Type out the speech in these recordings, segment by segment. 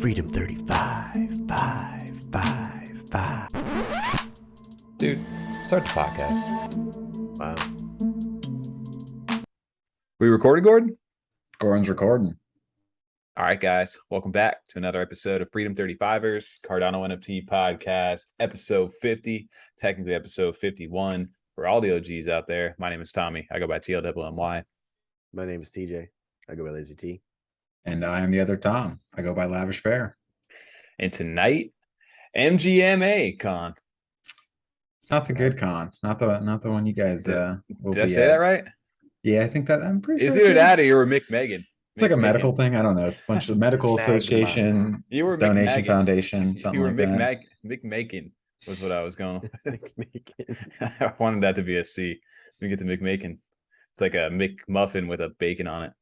Freedom 35, 5, 5, 5. Dude, start the podcast. Wow. We recorded, Gordon? Gordon's recording. All right, guys. Welcome back to another episode of Freedom 35ers, Cardano NFT podcast, episode 50, technically episode 51. For all the OGs out there, my name is Tommy. I go by TLWMY. My name is TJ. I go by Lazy T. And I am the other Tom. I go by Lavish Bear. And tonight, MGMA-con. It's not the good con. It's not the one you guys will Did I be say at. that right? Yeah, I think that I'm pretty Is sure either that or is. you were Mick Megan? It's like a Mick medical Megan. thing. I don't know. It's a bunch of medical Magma. association, You were Mick donation Megan. foundation, something You were like that. Mick Macon was what I was going with. Bacon. I wanted that to be a C. We get the McMacon. It's like a McMuffin with a bacon on it.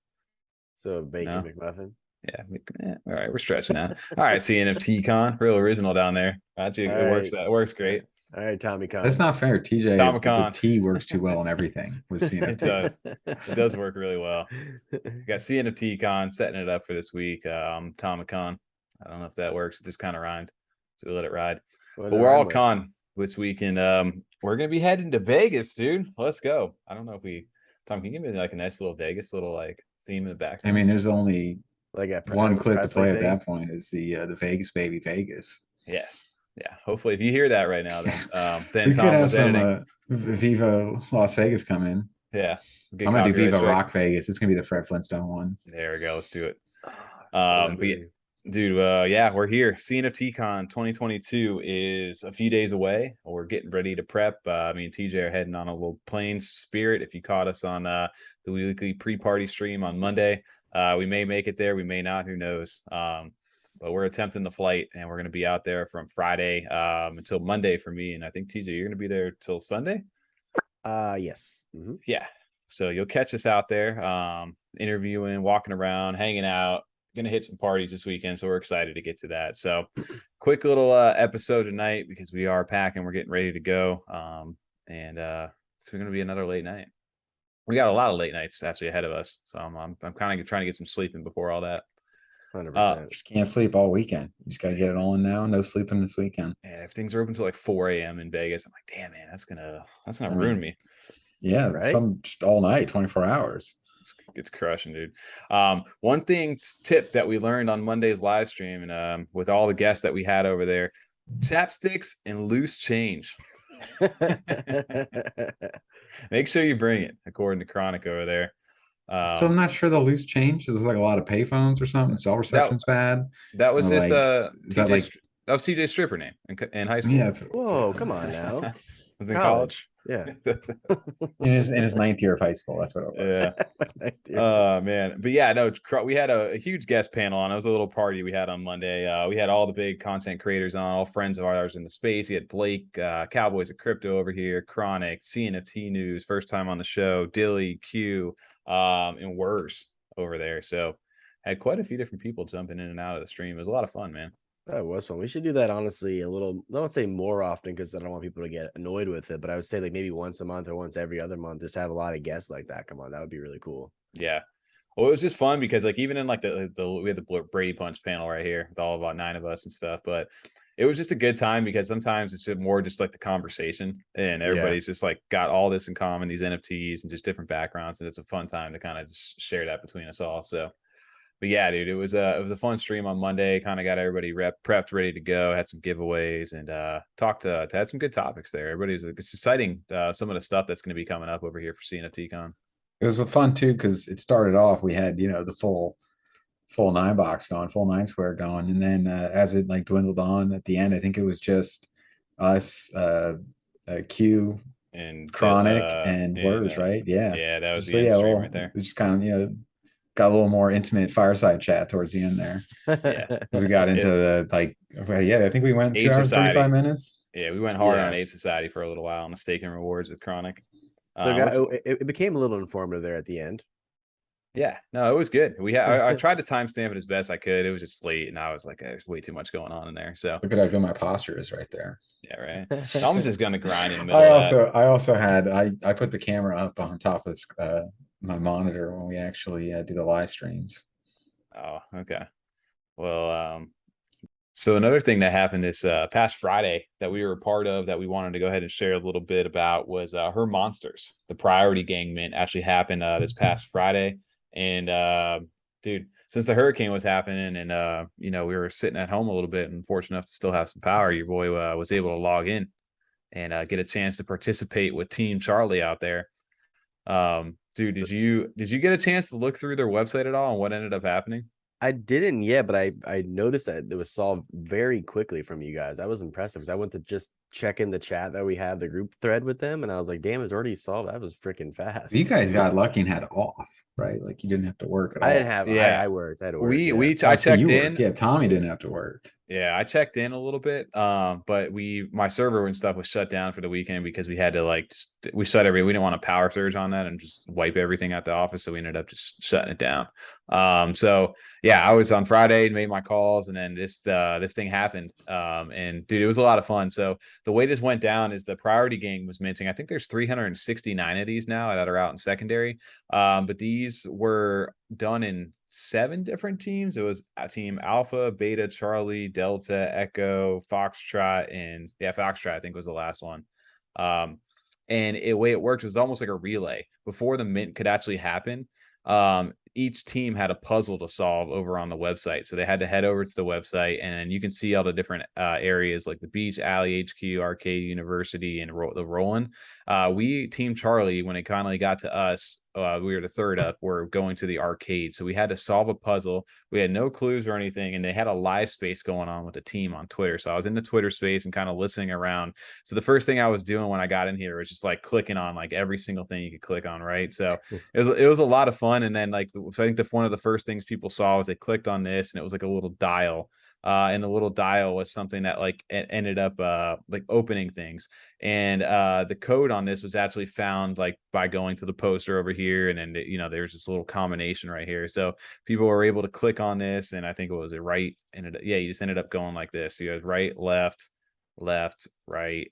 So bacon No. McMuffin. Yeah. All right, we're stretching now. All right, cNFTcon, real original down there. Actually, All it works. right. It works great. All right, Tommy Con. That's not fair. TJ, Tomicon. the T works too well on everything with It CNFT. does. It does work really well. We got cNFTcon setting it up for this week. Tomicon. I don't know if that works. It just kind of rhymed, so we let it ride. What But did we're I all rhyme with? con this week, and we're gonna be heading to Vegas, dude. Let's go. I don't know if we. Tom, can you give me like a nice little Vegas little like theme in the back? I mean, there's only Like a one Elvis clip to Presley play at thing? that point is the Vegas baby Vegas. Yes. Yeah. Hopefully, if you hear that right now, then We could Tom have was some editing. Viva Las Vegas come in. Yeah. Good I'm gonna do copyright Viva strike. Rock Vegas. It's gonna be the Fred Flintstone one. There we go. Let's do it. Love But yeah, it. dude, yeah, we're here. cNFTcon 2022 is a few days away. We're getting ready to prep. Me and TJ are heading on a little plane Spirit. If you caught us on the weekly pre-party stream on Monday, we may make it there. We may not. Who knows? But we're attempting the flight, and we're going to be out there from Friday until Monday for me. And I think TJ, you're going to be there till Sunday. Yes. Mhm. Yeah. So you'll catch us out there, interviewing, walking around, hanging out. Gonna hit some parties this weekend, so we're excited to get to that. So quick little episode tonight because we are packing, we're getting ready to go. And it's gonna be another late night. We got a lot of late nights actually ahead of us. So I'm kind of trying to get some sleep in before all that. 100%. Just can't sleep all weekend. You just gotta get it all in now. No sleeping this weekend. And if things are open till like 4 a.m. in Vegas, I'm like, damn man, that's gonna I ruin mean, me. Yeah, Right? some just all night, 24 hours. It's crushing, dude. One tip that we learned on Monday's live stream, and with all the guests that we had over there, chapsticks and loose change. Make sure you bring it, according to Chronic over there. So I'm not sure the loose change. There's like a lot of payphones or something. Cell reception's bad. That was Or his like, is that like that was TJ's stripper name in high school. yeah, Whoa, come on now. Was in college. Yeah. in his ninth year of high school. That's what it was. Yeah. Man, but yeah, no, we had a huge guest panel on. It was a little party we had on Monday. We had all the big content creators on, all friends of ours in the space. We had Blake, Cowboys of Crypto over here, Chronic, CNFT News, first time on the show, Dilly, Q, and Wurs over there. So had quite a few different people jumping in and out of the stream. It was a lot of fun, man. That was fun. We should do that honestly a little, I don't say more often because I don't want people to get annoyed with it, but I would say like maybe once a month or once every other month, just have a lot of guests like that. Come on, that would be really cool. Yeah. Well, it was just fun because like even in like the we had the Brady Punch panel right here with all about 9 of us and stuff, but it was just a good time because sometimes it's just more just like the conversation and everybody's just like got all this in common, these NFTs and just different backgrounds, and it's a fun time to kind of just share that between us all. So but yeah, dude, it was a fun stream on Monday. Kind of got everybody prepped, ready to go. Had some giveaways and had some good topics there. It's exciting. Some of the stuff that's going to be coming up over here for cNFTcon. It was fun too because it started off. We had the full 9 box going, full 9 square going, and then as it like dwindled on at the end, I think it was just us, Q, And Chronic, and Wurs, right? Yeah, Yeah, that was just, the end stream well, right there. it just kind of got a little more intimate fireside chat towards the end there. Yeah. Because we got into the I think we went 2 Ape hours Society. 35 minutes. Yeah, we went hard Yeah. on Ape Society for a little while on the stake and rewards with Chronic. So it became a little informative there at the end. Yeah, no, it was good. I tried to timestamp it as best I could. It was just late, and I was like, there's way too much going on in there. So Look at how good my posture is right there. yeah, right. Tom's just gonna grind in the middle. I also had I put the camera up on top of my monitor when we actually do the live streams. Oh, okay. Well, So another thing that happened this past Friday that we were a part of that we wanted to go ahead and share a little bit about was Her Monsters. The Priority Gang Mint actually happened this past Friday. And dude, since the hurricane was happening and you know, we were sitting at home a little bit and fortunate enough to still have some power, your boy was able to log in and get a chance to participate with Team Charlie out there. Dude, did you get a chance to look through their website at all and what ended up happening? I didn't yet, but I noticed that it was solved very quickly from you guys. That was impressive because I went to just check in the chat that we have the group thread with them, and I was like, damn, it's already solved. That was freaking fast. You guys got lucky and had off, right? Like you didn't have to work at all. I didn't have I worked. I had to work. I checked in. Worked. Yeah, Tommy didn't have to work. Yeah, I checked in a little bit. But my server and stuff was shut down for the weekend because we had to we didn't want a power surge on that and just wipe everything at the office. So we ended up just shutting it down. So yeah, I was on Friday, made my calls, and then this thing happened. And dude, it was a lot of fun. So the way this went down is the Priority Gang was minting. I think there's 369 of these now that are out in secondary. But these were done in 7 different teams. It was team Alpha, Beta, Charlie, Delta, Echo, Foxtrot, and Foxtrot I think was the last one. And the way it worked was almost like a relay. Before the mint could actually happen, each team had a puzzle to solve over on the website. So they had to head over to the website, and you can see all the different areas like the beach, alley, HQ, arcade, university, and the Roland. We, Team Charlie, when it finally got to us, we were the third up. We're going to the arcade. So we had to solve a puzzle. We had no clues or anything, and they had a live space going on with the team on Twitter. So I was in the Twitter space and kind of listening around. So the first thing I was doing when I got in here was just like clicking on like every single thing you could click on, right? So it was a lot of fun. And then so I think one of the first things people saw was they clicked on this, and it was like a little dial. And the little dial was something that it ended up like opening things. And the code on this was actually found like by going to the poster over here, and then there's this little combination right here. So people were able to click on this, and I think it was a right, and you just ended up going like this. So you guys right, left, left, right,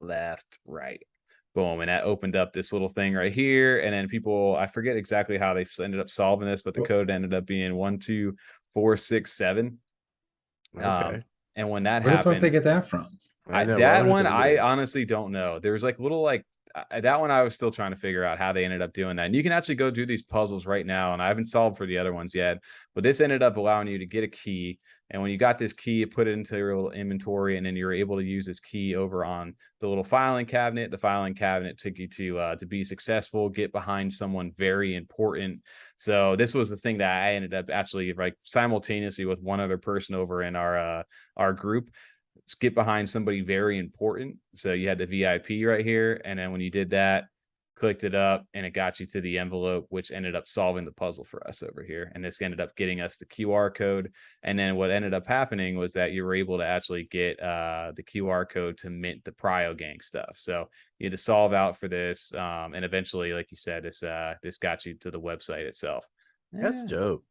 left, right. Boom, and that opened up this little thing right here. And then people, I forget exactly how they ended up solving this, but the code ended up being 1, 2, 4, 6, 7. Okay. And when that Where happened, the fuck they get that from? That one I honestly don't know. There was like little that one I was still trying to figure out how they ended up doing that. And you can actually go do these puzzles right now, and I haven't solved for the other ones yet, but this ended up allowing you to get a key. And when you got this key, you put it into your little inventory, and then you're able to use this key over on the little filing cabinet. The filing cabinet took you to be successful, get behind someone very important. So this was the thing that I ended up actually like simultaneously with one other person over in our group. Get behind somebody very important. So you had the VIP right here, and then when you did that, clicked it up, and it got you to the envelope, which ended up solving the puzzle for us over here. And this ended up getting us the QR code. And then what ended up happening was that you were able to actually get the QR code to mint the Prio Gang stuff. So you had to solve out for this, and eventually, like you said, this got you to the website itself. That's dope.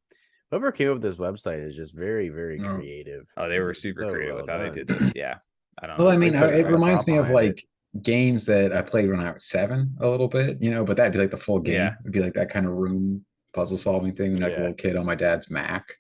Whoever came up with this website is just very, very creative. Oh, they were super creative with how they did this. Yeah. I don't know. Well, I mean, it reminds me of like games that I played when I was 7 a little bit, but that'd be like the full game. Yeah. It'd be like that kind of room puzzle solving thing when like a little kid on my dad's Mac.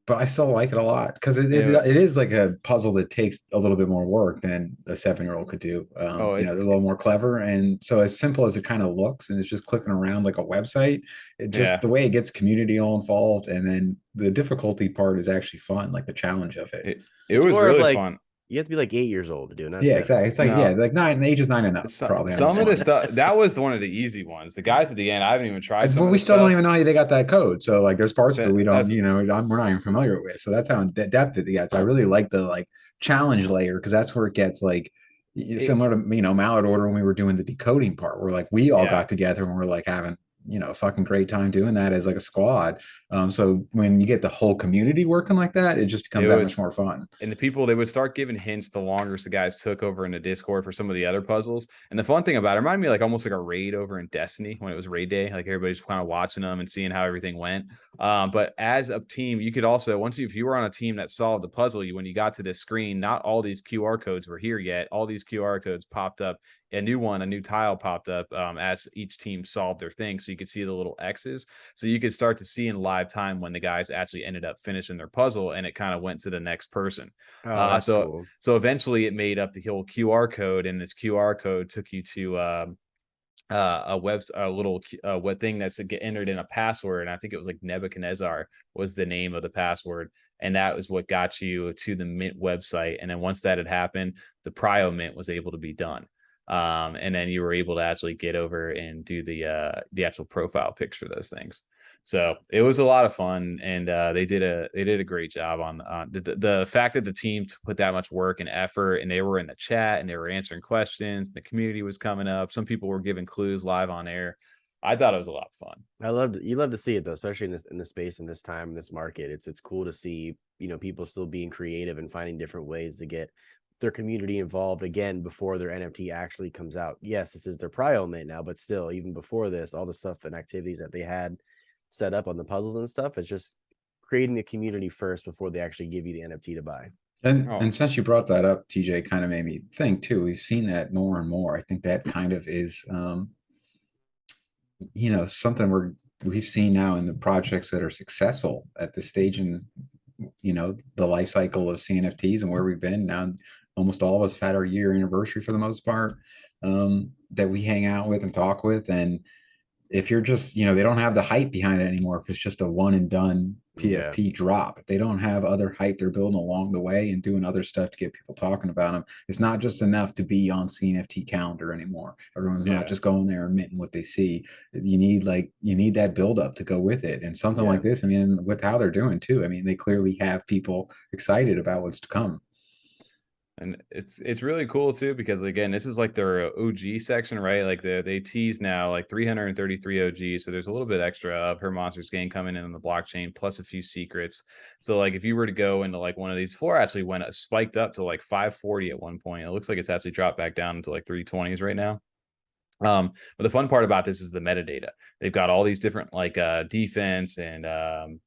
But I still like it a lot because it is like a puzzle that takes a little bit more work than a 7-year-old could do. They're a little more clever, and so as simple as it kind of looks, and it's just clicking around like a website. It just the way it gets community all involved, and then the difficulty part is actually fun, like the challenge of it. It was really fun. You have to be like 8 years old to do it. Yeah, exactly. It's like like 9, ages 9 and up. Probably some of the stuff that was one of the easy ones. The guys at the end, I haven't even tried. Well, we still don't even know how they got that code. So like, there's parts that we don't, we're not even familiar with. So that's how in depth it gets. I really like the challenge layer because that's where it gets similar to Mallard Order when we were doing the decoding part. Where we all got together and we're having a fucking great time doing that as a squad. So when you get the whole community working like that, it just becomes that much more fun. And the people, they would start giving hints the longer the guys took over in the Discord for some of the other puzzles. And the fun thing about it reminded me almost like a raid over in Destiny when it was raid day. Like everybody's kind of watching them and seeing how everything went. But as a team, you could also, if you were on a team that solved the puzzle, when you got to this screen, not all these QR codes were here yet. All these QR codes popped up a new tile popped up as each team solved their thing. So you could see the little X's. So you could start to see in live time when the guys actually ended up finishing their puzzle, and it kind of went to the next person. Oh, that's So cool. so eventually it made up the whole QR code, and this QR code took you to a little what thing that's get entered in a password, and I think it was like Nebuchadnezzar was the name of the password, and that was what got you to the Mint website. And then once that had happened, the Prio Mint was able to be done, and then you were able to actually get over and do the actual profile pics for those things. So it was a lot of fun, and they did a great job on the fact that the team put that much work and effort, and they were in the chat and they were answering questions. The community was coming up. Some people were giving clues live on air. I thought it was a lot of fun. You love to see it though, especially in this space, in this time, in this market. It's cool to see, people still being creative and finding different ways to get their community involved again before their NFT actually comes out. Yes, this is their Prio Mint now, but still, even before this, all the stuff and activities that they had set up on the puzzles and stuff, it's just creating the community first before they actually give you the NFT to buy. And since you brought that up, TJ, kind of made me think too. We've seen that more and more. I think that kind of is something we've seen now in the projects that are successful at this stage in the life cycle of CNFTs and where we've been now. Almost all of us had our year anniversary for the most part, that we hang out with and talk with. And if you're just, they don't have the hype behind it anymore. If it's just a one and done PFP drop, they don't have other hype they're building along the way and doing other stuff to get people talking about them. It's not just enough to be on CNFT calendar anymore. Everyone's not just going there and minting what they see. You need that build up to go with it. And something like this, I mean, with how they're doing too, I mean, they clearly have people excited about what's to come. And it's really cool too, because again, this is like their OG section, right? Like they tease now like 333 OG. So there's a little bit extra of Her Monsters game coming in on the blockchain, plus a few secrets. So like if you were to go into like one of these, floor actually spiked up to like 540 at one point. It looks like it's actually dropped back down into like 320s right now. But the fun part about this is the metadata. They've got all these different like defense and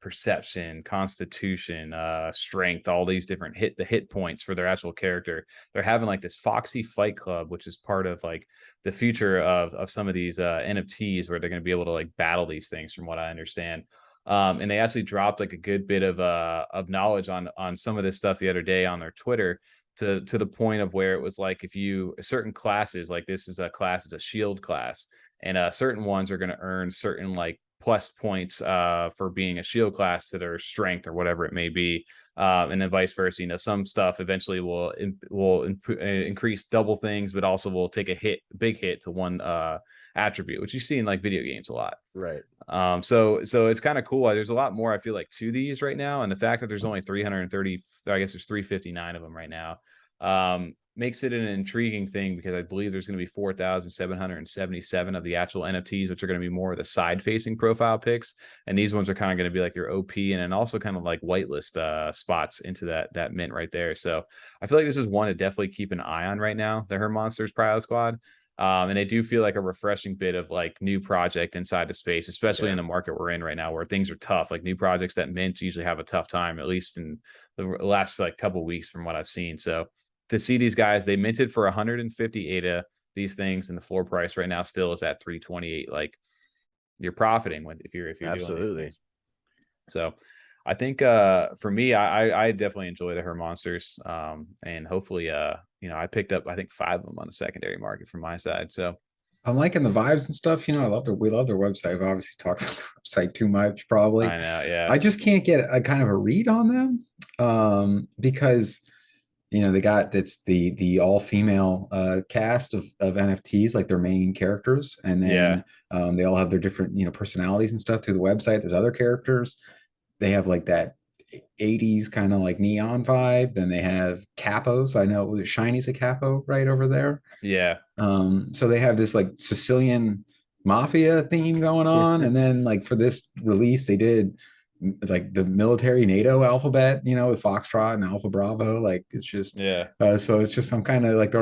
perception, constitution, strength, all these different hit points for their actual character. They're having like this Foxy Fight Club, which is part of like the future of some of these NFTs, where they're going to be able to like battle these things, from what I understand. And they actually dropped like a good bit of knowledge on some of this stuff the other day on their Twitter, to the point of where it was like, if you certain classes, like this is a class, is a shield class, and certain ones are going to earn certain like plus points for being a shield class to their strength or whatever it may be, and then vice versa. Some stuff eventually will increase double things, but also will take a big hit to one attribute, which you see in like video games a lot. Right. So it's kind of cool. There's a lot more, I feel like, to these right now, and the fact that there's only 330, I guess there's 359 of them right now, makes it an intriguing thing, because I believe there's going to be 4,777 of the actual NFTs, which are going to be more of the side-facing profile pics, and these ones are kind of going to be like your OP, and then also kind of like whitelist spots into that mint right there. So I feel like this is one to definitely keep an eye on right now, the Her Monsters Prio Squad. And I do feel like a refreshing bit of like new project inside the space, especially in the market we're in right now, where things are tough. Like new projects that mint usually have a tough time, at least in the last like couple of weeks from what I've seen. So to see these guys, they minted for 150 ADA, these things, and the floor price right now still is at 328. Like, you're profiting if you're doing these things. So I think for me, I definitely enjoy the Her Monsters, and hopefully I picked up, I think, 5 of them on the secondary market from my side. So I'm liking the vibes and stuff. We love their website. I've obviously talked about the website too much, probably. I know, yeah. I just can't get a kind of a read on them, because they got the all-female cast of NFTs, like their main characters, and then they all have their different personalities and stuff through the website. There's other characters. They have like that 80s kind of like neon vibe. Then they have capos. I know Shiny's a capo right over there. Yeah. So they have this like Sicilian mafia theme going on. And then like for this release, they did like the military NATO alphabet, with Foxtrot and Alpha Bravo. Like it's just, so it's just some kind of like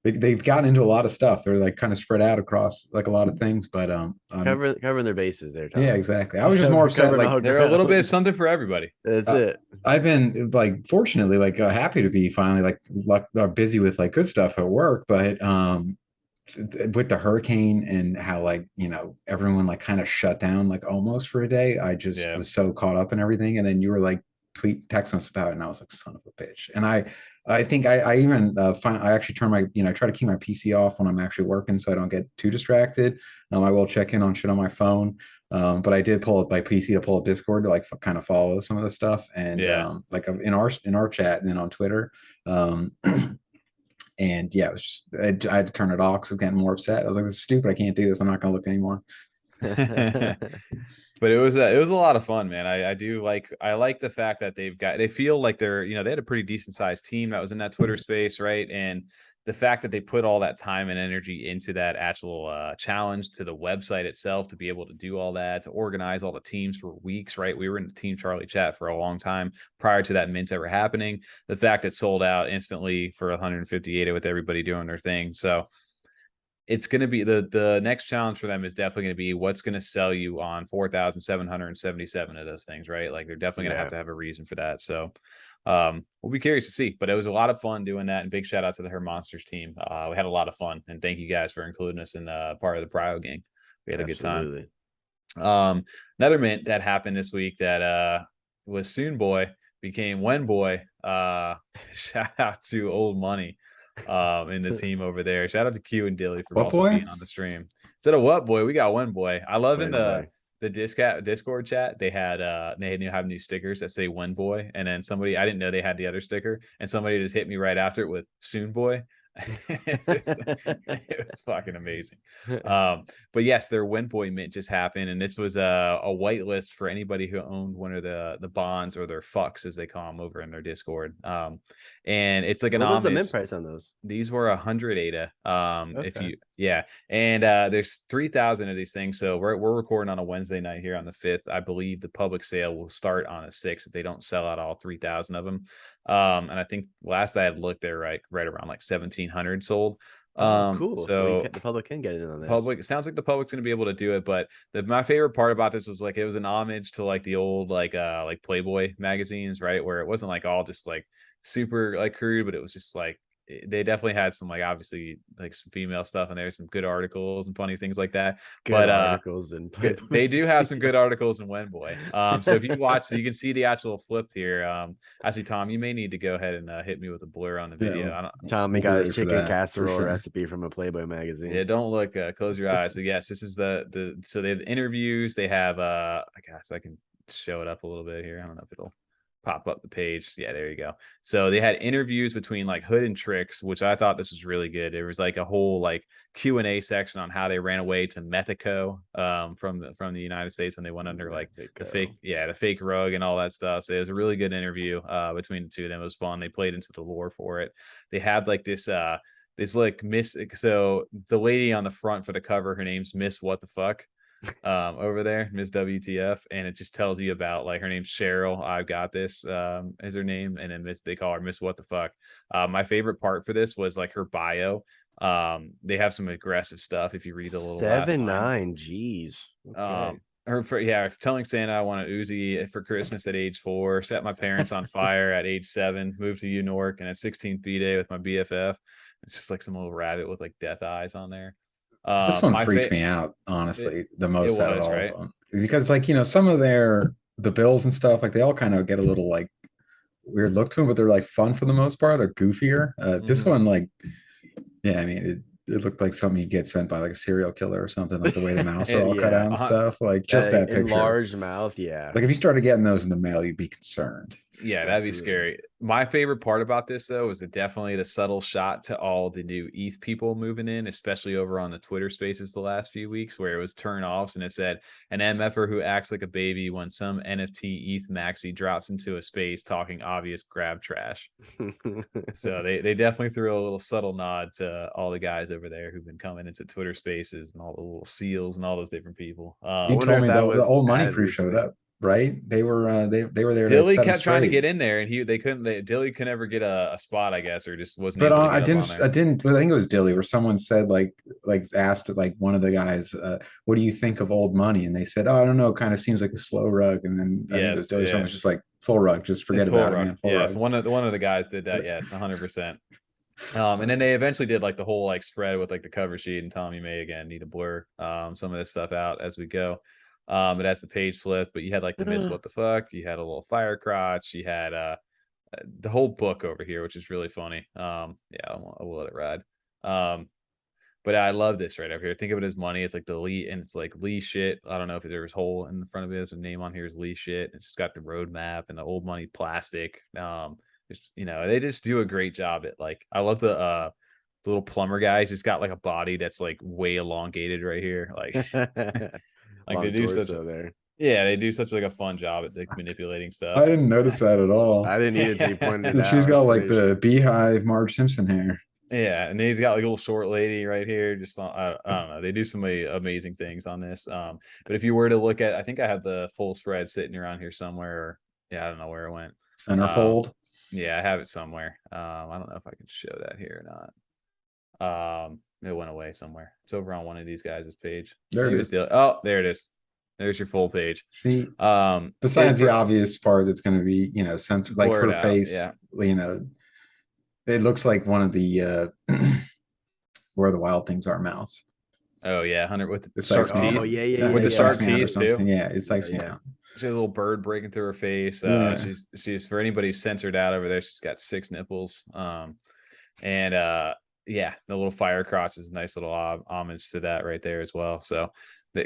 they've gotten into a lot of stuff. They're like kind of spread out across like a lot of things, but covering their bases there, Tom. Yeah, exactly. I was just more upset, like they're a little bit of something for everybody. That's it. I've been like fortunately like happy to be finally like busy with like good stuff at work, but with the hurricane and how like, you know, everyone like kind of shut down like almost for a day. I just Yeah. was so caught up in everything. And then you were like texting us about it, and I was like, son of a bitch. And I think I even I actually turn my, you know, I try to keep my PC off when I'm actually working so I don't get too distracted. I will check in on shit on my phone. But I did pull up my PC to pull up Discord to like kind of follow some of the stuff, and Yeah. like in our chat and then on Twitter. And yeah, it was just, I had to turn it off because I was getting more upset. I was like, "This is stupid. I can't do this. I'm not going to look anymore." But it was a lot of fun, man. I like the fact that they feel like they're, you know, they had a pretty decent sized team that was in that Twitter space, right? And the fact that they put all that time and energy into that actual challenge, to the website itself, to be able to do all that, to organize all the teams for weeks, right? We were in the Team Charlie chat for a long time prior to that mint ever happening. The fact it sold out instantly for 158 with everybody doing their thing. So it's going to be the next challenge for them is definitely going to be what's going to sell you on 4,777 of those things, right? Like they're definitely going to have a reason for that. So we'll be curious to see, but it was a lot of fun doing that. And big shout out to the Her Monsters team. We had a lot of fun, and thank you guys for including us in part of the Prio gang. We had a good time. Another mint that happened this week that was Soon Boy became Wenboy. Shout out to Old Money in the team over there. Shout out to Q and Dilly for also being on the stream. Instead of what boy, we got Wenboy. I love in the Discord chat, they had new stickers that say Wenboy, and then somebody, I didn't know they had the other sticker, and somebody just hit me right after it with Soon Boy. It was fucking amazing. But yes, their Wenboy mint just happened, and this was a whitelist for anybody who owned one of the bonds, or their fucks as they call them over in their Discord. And it's like an what was homage. the mint price on those? These were 100 ADA. Okay. If you and there's 3,000 of these things. So we're recording on a Wednesday night here on the 5th. I believe the public sale will start on the 6th if they don't sell out all 3,000 of them. And I think last I had looked, they're right around like 1,700 sold. Cool. So the public can get in on this. It sounds like the public's going to be able to do it, but my favorite part about this was like it was an homage to like the old like Playboy magazines, right? Where it wasn't like all just like super like crude, but it was just like they definitely had some like obviously like some female stuff, and there's some good articles and funny things like that. Articles and they do have some good articles in Wenboy. So if you watch, so you can see the actual flipped here. Actually, Tom, you may need to go ahead and hit me with a blur on the video. Yeah, Tommy got his chicken casserole recipe from a Playboy magazine. Yeah, don't look. Close your eyes. But yes, this is so they have interviews. They have I guess I can show it up a little bit here. I don't know if it'll pop up the page. Yeah, there you go. So they had interviews between like Hood and Tricks, which I thought this was really good. There was like a whole like Q&A section on how they ran away to Mexico from the United States when they went under like the fake rug and all that stuff. So it was a really good interview between the two of them. It was fun. They played into the lore for it. They had like this like Miss, so the lady on the front for the cover, her name's Miss What the Fuck. Over there, Miss WTF, and it just tells you about like her name's Cheryl. I've got this is her name, and then they call her Miss What the Fuck. My favorite part for this was like her bio. They have some aggressive stuff if you read a little 7'9", geez. Okay. Telling Santa I want an Uzi for Christmas at age 4, set my parents on fire at age 7, moved to New York, and at 16 B-Day with my BFF. It's just like some little rabbit with like death eyes on there. This one freaked me out, honestly, the most out of all right? of them. Because like, you know, some of the bills and stuff, like they all kind of get a little like weird look to them, but they're like fun for the most part. They're goofier. This one, like, yeah, I mean, it looked like something you get sent by like a serial killer or something, like the way the mouths are all cut out and stuff. Like just that picture. Enlarged mouth, yeah. Like if you started getting those in the mail, you'd be concerned. Yeah, that'd be scary. My favorite part about this, though, is definitely the subtle shot to all the new ETH people moving in, especially over on the Twitter spaces the last few weeks, where it was turn offs and it said an MFer who acts like a baby when some NFT ETH maxi drops into a space talking obvious grab trash. So they definitely threw a little subtle nod to all the guys over there who've been coming into Twitter spaces and all the little seals and all those different people. You told me the Old Money pre-showed up. Right, they were there. Dilly kept trying to get in there, and Dilly could never get a spot, I guess, or just wasn't. But I didn't. I think it was Dilly, where someone said like asked like one of the guys, "What do you think of Old Money?" And they said, "Oh, I don't know. Kind of seems like a slow rug." And then I think it was Dilly. Someone was just like full rug, just forget about it, man. Full rug. One of the guys did that. Yes, 100%. And then they eventually did like the whole like spread with like the cover sheet and telling me may again need to blur some of this stuff out as we go. It has the page flip, but you had like the Miss What the Fuck, you had a little fire crotch, you had the whole book over here, which is really funny. Yeah, I'll let it ride. But I love this right over here. Think of it as money. It's like the Lee, and it's like Lee shit. I don't know if there's a hole in the front of it. There's a name on here is Lee shit. It's got the roadmap and the old money plastic. Just, you know, they just do a great job at like, I love the little plumber guy. He's just got like a body that's like way elongated right here. Like, like they do such a, there. yeah, they do such like a fun job at like manipulating stuff. I didn't notice that at all. I didn't need it to be pointed out. She's got like the beehive Marge Simpson hair. Yeah, and they've got like a little short lady right here. Just I don't know. They do some amazing things on this. But if you were to look at, I think I have the full spread sitting around here somewhere. Or, yeah, I don't know where it went. Centerfold. Yeah, I have it somewhere. I don't know if I can show that here or not. It went away somewhere. It's over on one of these guys' page. There it is. Oh, there it is. There's your full page. See, besides the obvious part, it's going to be, you know, sense like her face. Yeah, you know, it looks like one of the where the wild things are mouse. Oh yeah, 100 with the sharp teeth. Oh yeah, with the sharp teeth too. Yeah, it's like yeah. She has a little bird breaking through her face. She's for anybody censored out over there. She's got 6 nipples. Yeah, the little fire crotch is a nice little homage to that right there as well. So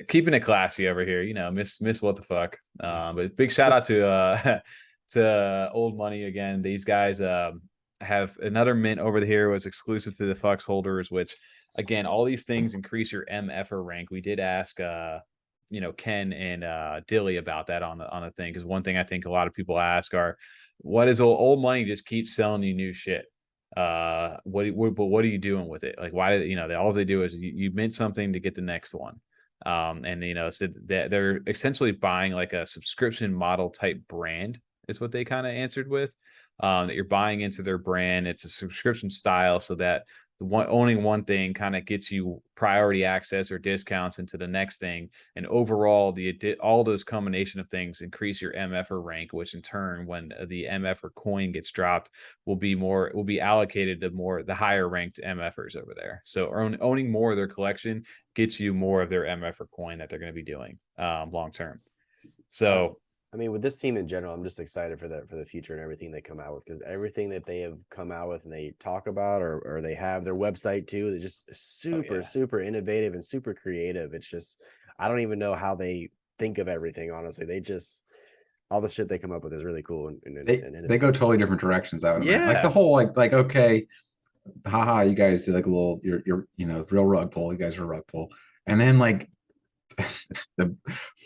keeping it classy over here, you know, miss what the fuck. But big shout out to to Old Money again. These guys have another mint over here was exclusive to the Fux holders, which again, all these things increase your MFer rank. We did ask you know, Ken and Dilly about that on the thing, because one thing I think a lot of people ask are, what is Old Money just keeps selling you new shit? What are you doing with it? Like, why did you know that all they do is you mint something to get the next one. And you know, so they're essentially buying like a subscription model type brand is what they kind of answered with. That you're buying into their brand. It's a subscription style, so that owning one thing kind of gets you priority access or discounts into the next thing, and overall all those combination of things increase your MFer rank, which in turn, when the MFer coin gets dropped, will be allocated to the higher ranked MFers over there. So owning more of their collection gets you more of their MFer coin that they're going to be doing long term. So I mean, with this team in general, I'm just excited for the future and everything they come out with, because everything that they have come out with and they talk about, or they have their website too, they're just super innovative and super creative. It's just, I don't even know how they think of everything, honestly. They just, all the shit they come up with is really cool. And they go totally different directions. I would imagine. Like the whole like okay, haha, you guys did like a little you're you know, real rug pull. You guys are rug pull, and then like the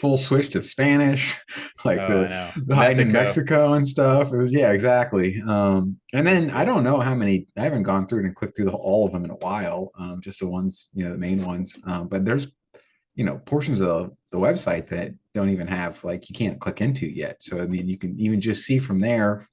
full switch to Spanish, like the hiding in Mexico and stuff. It was, yeah, exactly. And then I don't know how many, I haven't gone through it and clicked through all of them in a while. Just the ones, you know, the main ones. But there's, you know, portions of the website that don't even have, like, you can't click into yet. So I mean, you can even just see from there,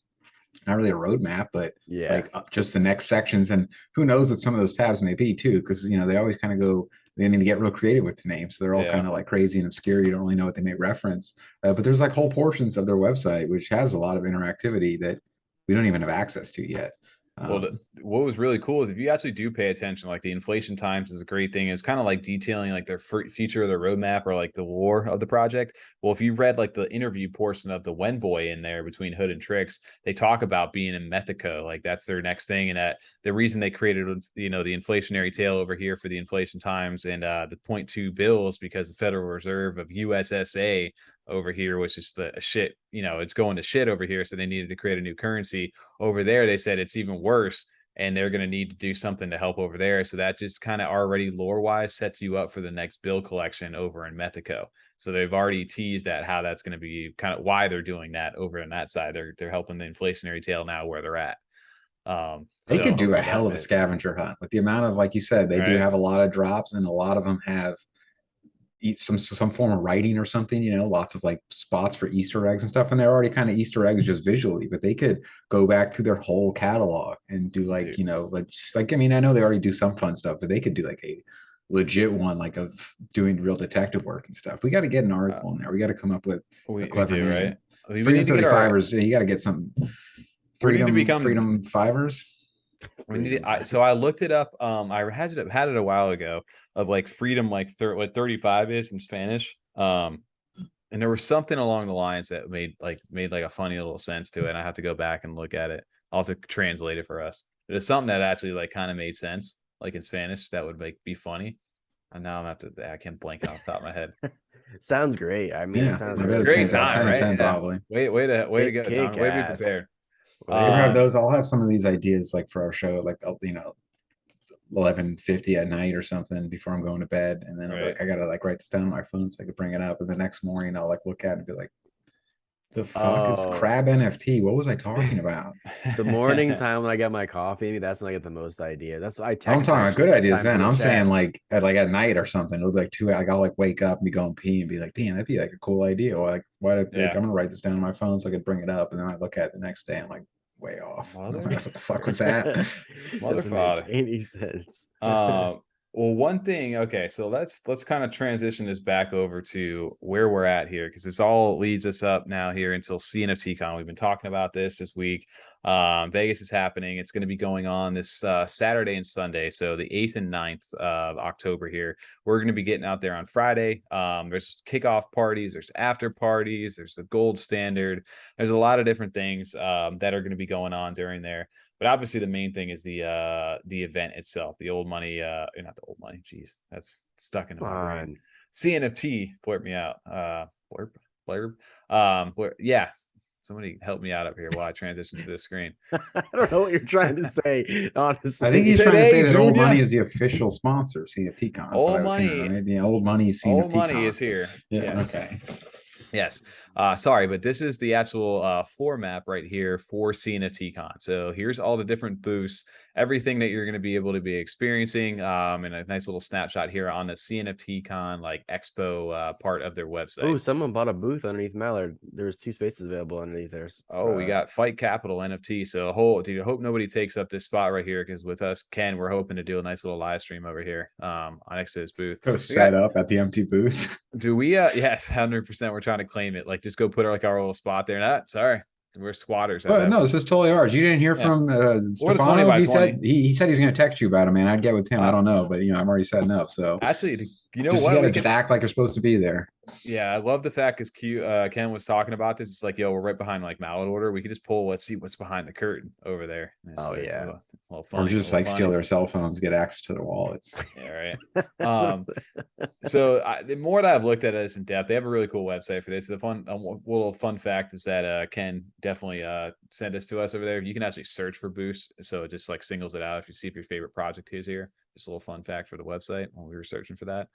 not really a roadmap, but like just the next sections, and who knows what some of those tabs may be too, because you know they always kind of go, they need to get real creative with the names, so they're all kind of like crazy and obscure. You don't really know what they may reference, but there's like whole portions of their website which has a lot of interactivity that we don't even have access to yet. Well, what was really cool is if you actually do pay attention, like the inflation times is a great thing. It's kind of like detailing like their feature of their roadmap or like the lore of the project. Well, if you read like the interview portion of the Wenboy in there between Hood and Tricks, they talk about being in Mexico, like that's their next thing. And that the reason they created, you know, the inflationary tail over here for the inflation times and the 0.2 bills, because the Federal Reserve of USSA over here was just the shit, you know, it's going to shit over here. So they needed to create a new currency. Over there, they said it's even worse, and they're going to need to do something to help over there. So that just kind of already lore wise sets you up for the next bill collection over in Mexico. So they've already teased at how that's going to be kind of why they're doing that over on that side. They're helping the inflationary tail now where they're at. They could do a hell of a scavenger hunt with the amount of, like you said, they do have a lot of drops, and a lot of them have some form of writing or something, you know, lots of like spots for Easter eggs and stuff. And they're already kind of Easter eggs just visually, but they could go back through their whole catalog and do like, you know, like, I mean, I know they already do some fun stuff, but they could do like a legit one, like of doing real detective work and stuff. We got to get an article in there. We got to come up with a clever name. Right? Freedom 35ers. You got to get some freedom fivers. So I looked it up. I had it a while ago of like freedom, like what 35 is in Spanish. And there was something along the lines that made like a funny little sense to it. And I have to go back and look at it. I'll have to translate it for us. But it's something that actually like kind of made sense, like in Spanish, that would like be funny. And now I can't blank it off the top of my head. Sounds great. I mean, Yeah, it sounds I It's bet a it's really great gonna be time, 10 right? 10 Yeah. probably. Way to go, Tom. Way to be Kick-ass. prepared. We're gonna have those. I'll have some of these ideas like for our show, like 11:50 at night or something before I'm going to bed, and then I'll be Right. like, I gotta like write this down on my phone so I could bring it up, and the next morning I'll like look at it and be like, the fuck is crab NFT? What was I talking about? The morning time when I get my coffee, that's when I get the most ideas. That's why I I'm text talking about good ideas sometimes in then. the I'm chat. saying like at night or something. It'll be like like I'll like wake up and be going pee and be like, damn, that'd be like a cool idea. Or like I'm gonna write this down on my phone so I could bring it up, and then I look at it the next day. I'm like, way off. What the fuck was that? Doesn't make any sense. Well, one thing, okay, so let's kind of transition this back over to where we're at here, because this all leads us up now here until cNFTcon. We've been talking about this week. Vegas is happening. It's going to be going on this Saturday and Sunday, so the 8th and 9th of October here. We're going to be getting out there on Friday. There's kickoff parties, there's after parties, there's the gold standard. There's a lot of different things that are going to be going on during there. But obviously, the main thing is the event itself, the old money, not the old money. Geez, that's stuck into my brain. CNFT, blurt me out. Blurb. Yeah, somebody help me out up here while I transition to this screen. I don't know what you're trying to say. Honestly, I think he's trying to say that Old Money is the official sponsor of cNFTcon. Old Money, right? The Old Money CNFTcon. Old Money is here. Yeah. Yes. Okay. Yes. Sorry, but this is the actual floor map right here for cNFTcon. So here's all the different booths, everything that you're going to be able to be experiencing, and a nice little snapshot here on the cNFTcon like expo part of their website. Oh, someone bought a booth underneath Mallard. There's 2 spaces available underneath there. Oh, we got Fight Capital NFT. So I hope nobody takes up this spot right here, because with us, Ken, we're hoping to do a nice little live stream over here next to this booth. Go set up at the empty booth. Do we yes, 100%. We're trying to claim it. Like, just go put our little spot there. Sorry, we're squatters. Well, no, this is totally ours. You didn't hear from Stefano? He said he said he's going to text you about it, man. I'd get with him. I don't know, but I'm already setting up. So actually, you know what? You got to just act like you're supposed to be there. Yeah, I love the fact because Ken was talking about this. It's like, yo, we're right behind like Mallet Order. We could just pull. Let's see what's behind the curtain over there. Oh yeah, or just like steal their cell phones, get access to their wallets. Yeah, right. So the more that I've looked at this in depth, they have a really cool website for this. The little fun fact is that Ken definitely sent this to us over there. You can actually search for boosts, so it just like singles it out if you see if your favorite project is here. Just a little fun fact for the website when we were searching for that.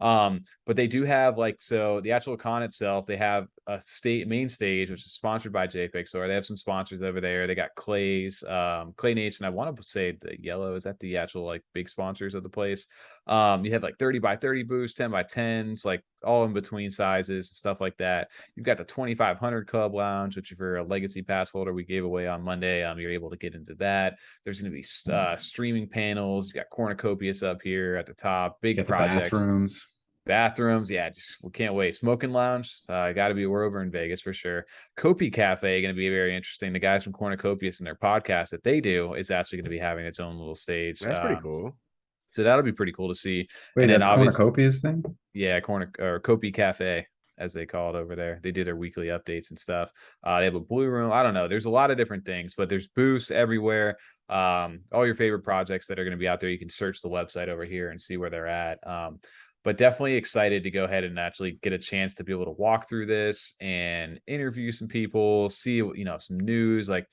But they do have so the actual con itself, they have a main stage, which is sponsored by JPEG. They have some sponsors over there. They got Clay Nation. I want to say the yellow, is that the actual like big sponsors of the place? You have like 30 by 30 booths, 10 by 10s, like all in between sizes and stuff like that. You've got the 2500 Club Lounge, which if you're a legacy pass holder, we gave away on Monday. You're able to get into that. There's going to be streaming panels. You got Cornucopias up here at the top. Big projects. Bathrooms, yeah, we can't wait. Smoking lounge, got to be. We're over in Vegas for sure. Kopi Cafe going to be very interesting. The guys from Cornucopias and their podcast that they do is actually going to be having its own little stage. That's pretty cool. So that'll be pretty cool to see. Wait, and that's Cornucopias thing? Yeah, Kopi Cafe, as they call it over there. They do their weekly updates and stuff. They have a blue room. I don't know. There's a lot of different things, but there's booths everywhere. All your favorite projects that are going to be out there. You can search the website over here and see where they're at. But definitely excited to go ahead and actually get a chance to be able to walk through this and interview some people, see, some news. Like,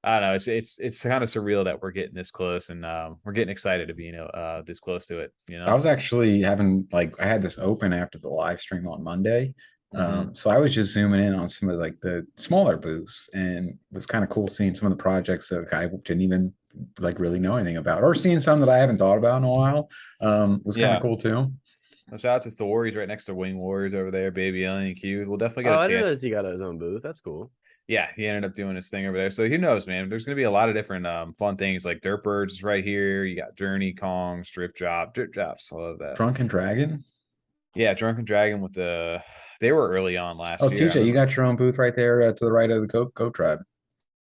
I don't know, it's kind of surreal that we're getting this close, and we're getting excited to be, this close to it. I was actually having I had this open after the live stream on Monday. So I was just zooming in on some of the smaller booths, and it was kind of cool seeing some of the projects that I didn't even really know anything about, or seeing some that I haven't thought about in a while. Was kind of cool too. Shout out to Thor. He's right next to Wing Warriors over there. Baby Alien Q. We'll definitely get a chance. I didn't realize he got his own booth. That's cool. Yeah, he ended up doing his thing over there. So who knows, man? There's going to be a lot of different fun things, like Dirt Birds is right here. You got Journey, Kong, Drip Drops. I love that. Drunken Dragon? Yeah, Drunken Dragon with they were early on last year. TJ, you got your own booth right there to the right of the Goat Tribe.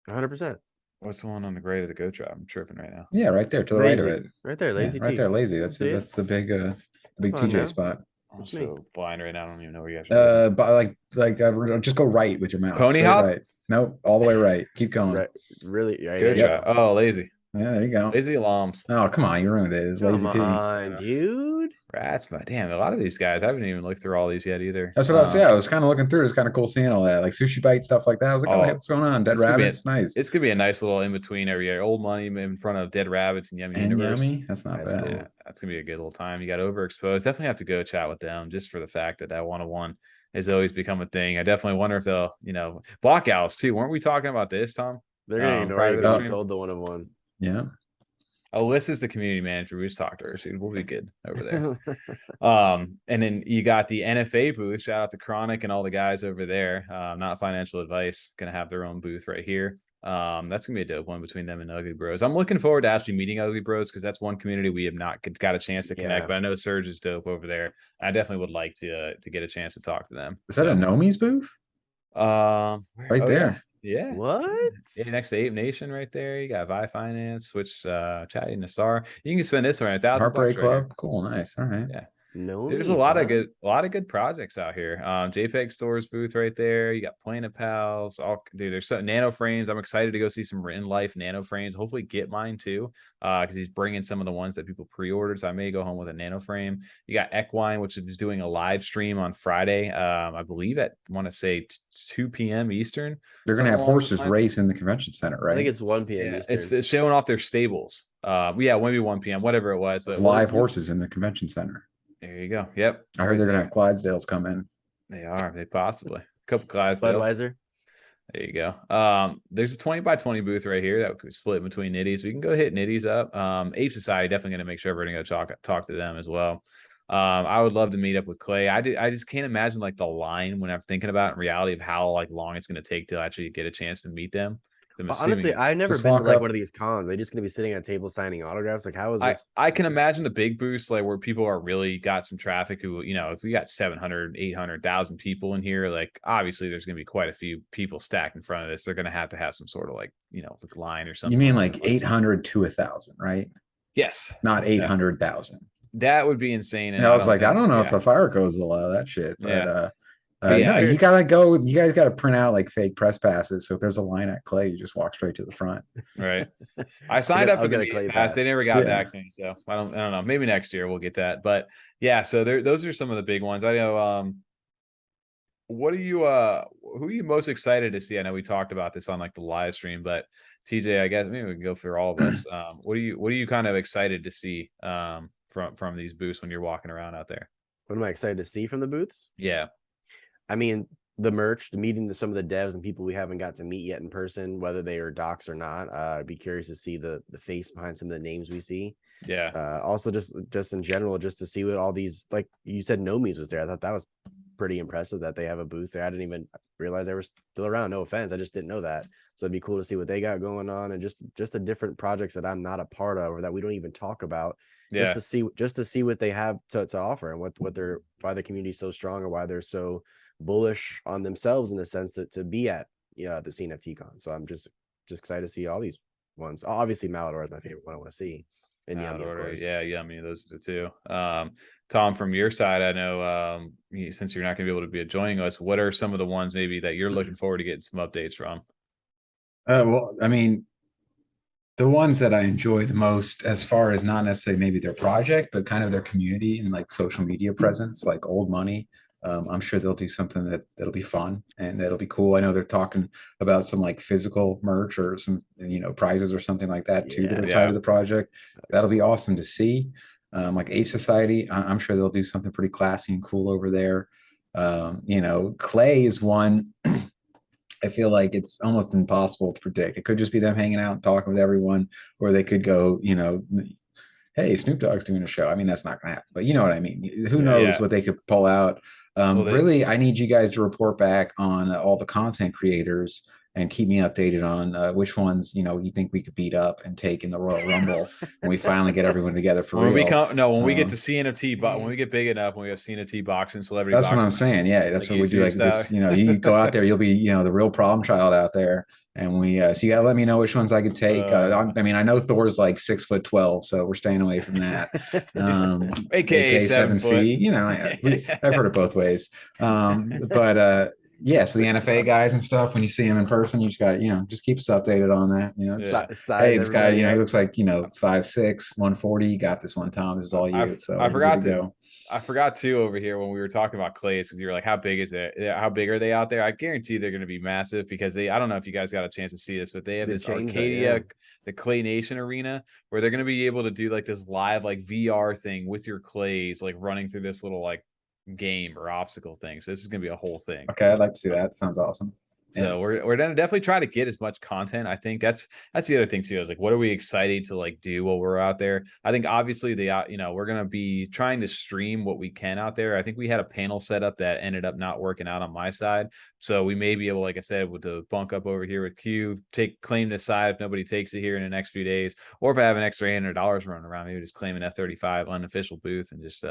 100%. What's the one on the grade of the goat drop? I'm tripping right now. Yeah, right there to the right of it. Right there, Yeah, lazy right T. there, lazy. That's See it? that's the big Come on TJ now. spot. I'm That's me. so blind right now. I don't even know where you guys are. But just go right with your mouse. Pony Straight hop? right. Nope, all the way right. Keep going. Right, really, right Goat here. drop. Oh, lazy. Yeah, there you go. Lazy alarms. Oh, come on, you ruined it. It's lazy Come T. on, dude. Rats, my damn. A lot of these guys, I haven't even looked through all these yet either. That's what I was. Yeah, I was kind of looking through. It's kind of cool seeing all that, like Sushi Bite stuff like that. I was like, oh, hey, what's going on? Dead Rabbits, nice. It's gonna be a nice little in between every year. Old Money in front of Dead Rabbits and Yummi and Universe. Yummi, that's not bad. Yeah, that's gonna be a good little time. You got Overexposed. Definitely have to go chat with them just for the fact that that 101 has always become a thing. I definitely wonder if they'll, block owls too. Weren't we talking about this, Tom? They're gonna ignore you because you sold the 101. Yeah. Alyssa's the community manager. We just talked to her. We'll be good over there. And then you got the NFA booth. Shout out to Chronic and all the guys over there. Not financial advice. Gonna have their own booth right here. That's gonna be a dope one between them and Ugly Bros. I'm looking forward to actually meeting Ugly Bros because that's one community we have not got a chance to connect. But I know Surge is dope over there. I definitely would like to get a chance to talk to them. Is that a Nomi's booth? Right there. Yeah. What? Yeah, next to Ape Nation right there. You got Vi Finance, Switch, Chatty and the Star. You can spend this around $1,000. Heartbreak Club. Right, cool, nice. All right. Yeah. No, there's a lot of good projects out here. JPEG Stores booth right there. You got Planet Pals. Dude, there's some nano frames. I'm excited to go see some in life nano frames. Hopefully get mine too, because he's bringing some of the ones that people pre-ordered. So I may go home with a nano frame. You got Equine, which is doing a live stream on Friday. I believe at 2 p.m. Eastern. They're gonna have horses race in the convention center, right? I think it's 1 p.m. Eastern. It's showing off their stables. Maybe 1 p.m. whatever it was, but live horses in the convention center. There you go. Yep. I heard they're gonna have Clydesdales come in. They are. They possibly a couple Clydesdales. Budweiser. There you go. There's a 20 by 20 booth right here that could split between Nitties. We can go hit Nitties up. Ape Society, definitely gonna make sure we're gonna go talk to them as well. I would love to meet up with Clay. I just can't imagine like the line when I'm thinking about in reality of how like long it's gonna take to actually get a chance to meet them. Honestly, I've never been to like one of these cons. They're just gonna be sitting at a table signing autographs. Like, how is this? I can imagine the big booths like where people are really got some traffic who, if we got 700, 800,000 people in here, like obviously there's gonna be quite a few people stacked in front of this. They're gonna have to have some sort of like, like line or something. You mean like 800 to 1,000, right? Yes. Not 800,000. That would be insane. And I was like, I don't know if the fire codes allow that shit. But yeah. No, you gotta go. You guys gotta print out like fake press passes. So if there's a line at Clay, you just walk straight to the front. Right. I signed up for the Clay pass. They never got back to me, so I don't know. Maybe next year we'll get that. But yeah, so those are some of the big ones. I know. What are you? Who are you most excited to see? I know we talked about this on like the live stream, but TJ, I guess maybe we can go for all of us. What are you kind of excited to see from these booths when you're walking around out there? What am I excited to see from the booths? Yeah. I mean, the merch, the meeting some of the devs and people we haven't got to meet yet in person, whether they are docs or not. I'd be curious to see the face behind some of the names we see. Yeah. Also, just in general, just to see what all these, like you said, Nomi's was there. I thought that was pretty impressive that they have a booth there. I didn't even realize they were still around. No offense, I just didn't know that. So it'd be cool to see what they got going on and just the different projects that I'm not a part of or that we don't even talk about. Yeah. Just to see what they have to offer and why the community is so strong or why they're so bullish on themselves in the sense to be at the cNFTcon. So I'm just excited to see all these ones. Obviously Malador is my favorite one I want to see. And Yummi, yeah, Yummi, those are the two. Tom, from your side, I know since you're not going to be able to be joining us, what are some of the ones maybe that you're looking forward to getting some updates from? Well, I mean, the ones that I enjoy the most, as far as not necessarily maybe their project, but kind of their community and like social media presence, like Old Money. I'm sure they'll do something that'll be fun and that'll be cool. I know they're talking about some like physical merch or some, prizes or something like that too that are tied to the project. That'll be awesome to see. Like Ape Society, I'm sure they'll do something pretty classy and cool over there. Clay is one. I feel like it's almost impossible to predict. It could just be them hanging out and talking with everyone, or they could go, hey, Snoop Dogg's doing a show. I mean, that's not going to happen, but you know what I mean? Who knows what they could pull out? Really, I need you guys to report back on all the content creators and keep me updated on which ones, you know, you think we could beat up and take in the Royal Rumble when we finally get everyone together for when real. when we get to CNFT, but when we get big enough, when we have CNFT boxing, celebrity that's boxing, what I'm saying. Yeah, that's like what we do. Like style. this, you know, you go out there, you'll be, you know, the real problem child out there. And we, so you gotta let me know which ones I could take. I mean, I know Thor's like 6'12", so we're staying away from that. AKA 7 foot. feet. You know, I've heard it both ways. But yeah, so the NFA guys and stuff, when you see them in person, you just got, you know, just keep us updated on that. You know, hey, this guy, you know, he looks like, you know, 5'6", 140. You got this one, Tom. This is all you. So I forgot too over here when we were talking about clays, because you're like, how big is it? How big are they out there? I guarantee they're going to be massive, because I don't know if you guys got a chance to see this, but they have this Arcadia, the Clay Nation arena, where they're going to be able to do like this live like VR thing with your clays, like running through this little like game or obstacle thing. So this is going to be a whole thing. Okay, I'd like to see that. Sounds awesome. So we're gonna definitely try to get as much content. I think that's the other thing too. Is like, what are we excited to like do while we're out there? I think obviously you know, we're gonna be trying to stream what we can out there. I think we had a panel set up that ended up not working out on my side, so we may be able, like I said, to bunk up over here with Q, claim this side if nobody takes it here in the next few days, or if I have an extra $800 running around, maybe just claim an F35 unofficial booth and just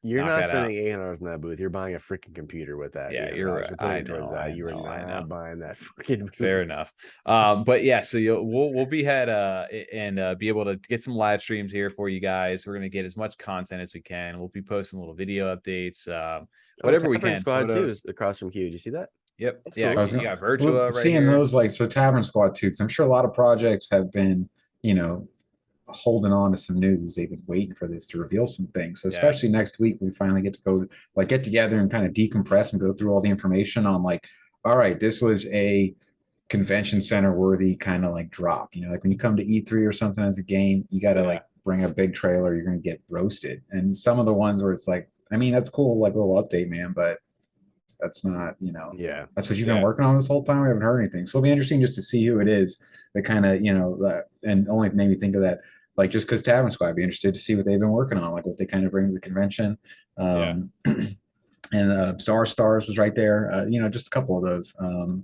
You're not spending $800 in that booth. You're buying a freaking computer with that. Yeah, you're right. You're putting towards that. You are not buying that freaking booth. Fair enough. But yeah, so we'll be be able to get some live streams here for you guys. We're gonna get as much content as we can. We'll be posting little video updates, whatever we can. Squad too is across from Q. Did you see that? Yep. Yeah, cool. You got Virtua right seeing here. Those, like, so Tavern Squad too, because I'm sure a lot of projects have been, you know, holding on to some news. They've been waiting for this to reveal some things. So especially next week, we finally get to go, like, get together and kind of decompress and go through all the information on, like, all right, this was a convention center worthy kind of like drop. You know, like when you come to E3 or something as a game, you got to like bring a big trailer, you're going to get roasted. And some of the ones where it's like, I mean, that's cool, like a little update, man, but that's not, you know, that's what you've been working on this whole time. We haven't heard anything. So it'll be interesting just to see who it is that kind of, you know, and only made me think of that, like, just because Tavern Squad, I'd be interested to see what they've been working on, like what they kind of bring to the convention. And Czar Stars was right there. You know, just a couple of those.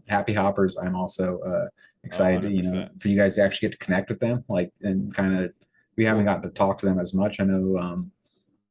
Happy Hoppers, I'm also excited, you know, for you guys to actually get to connect with them, like, and kind of, we haven't gotten to talk to them as much. I know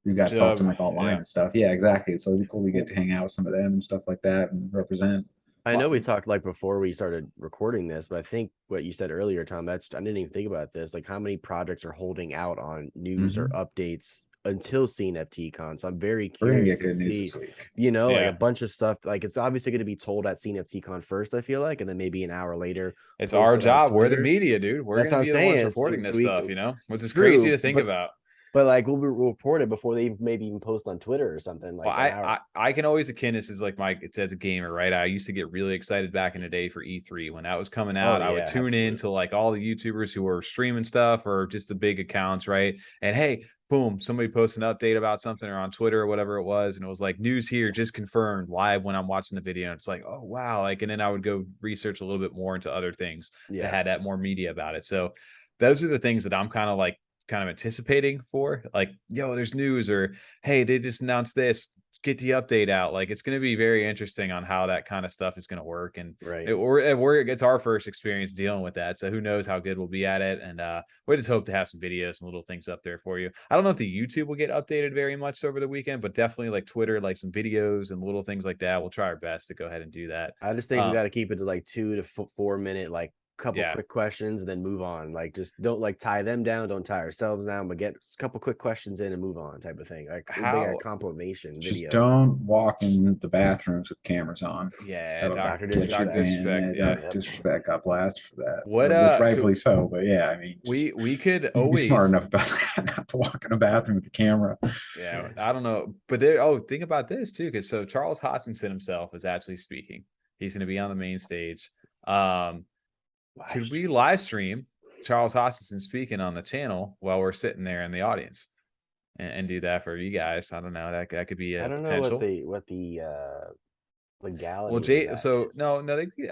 we got to talk to them like online and stuff. Yeah, exactly. So it'd be cool to get to hang out with some of them and stuff like that and represent. I know we talked like before we started recording this, but I think what you said earlier, Tom, I didn't even think about this. Like, how many projects are holding out on news or updates until cNFTcon? So I'm very curious to see, you know, like a bunch of stuff. Like, it's obviously going to be told at cNFTcon first, I feel like, and then maybe an hour later. It's our job. We're the media, dude. We're going to be the ones reporting this stuff, you know, which is crazy to think about. But like, we'll report it before they maybe even post on Twitter or something. Like, I can always akin this is like as a gamer, right? I used to get really excited back in the day for E3 when that was coming out. I would tune in to like all the YouTubers who were streaming stuff or just the big accounts, right? And hey, boom, somebody posted an update about something or on Twitter or whatever it was, and it was like news here just confirmed live when I'm watching the video. And it's like, oh wow, like, and then I would go research a little bit more into other things that had that more media about it. So those are the things that I'm kind of anticipating for, like, yo, there's news, or hey, they just announced this, get the update out. Like, it's going to be very interesting on how that kind of stuff is going to work. And it's our first experience dealing with that, so who knows how good we'll be at it. And we just hope to have some videos and little things up there for you. I don't know if the YouTube will get updated very much over the weekend, but definitely like Twitter, like some videos and little things like that. We'll try our best to go ahead and do that. I just think we got to keep it to like 2 to 4 minute, like, couple quick questions and then move on. Like, just don't like tie them down, don't tie ourselves down, but get a couple quick questions in and move on, type of thing. Like, a compilation video. Just don't walk in the bathrooms with cameras on. Dr. Disrespect. Disrespect got blasted for that. Which rightfully so, but yeah, I mean, we could always be smart enough about that, not to walk in a bathroom with the camera. Yeah, I don't know, but think about this too, because so Charles Hoskinson himself is actually speaking. He's going to be on the main stage. Could we live stream Charles Hoskinson speaking on the channel while we're sitting there in the audience and do that for you guys? I don't know. That could be a potential. I don't know what the legality. Well, Jay, so no,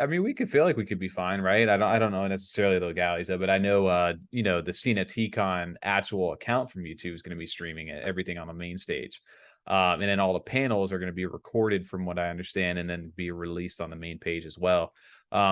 I mean, we could feel like we could be fine, right? I don't know necessarily the legalities of it, but I know, you know, the cNFTcon actual account from YouTube is going to be streaming everything on the main stage. And then all the panels are going to be recorded from what I understand and then be released on the main page as well.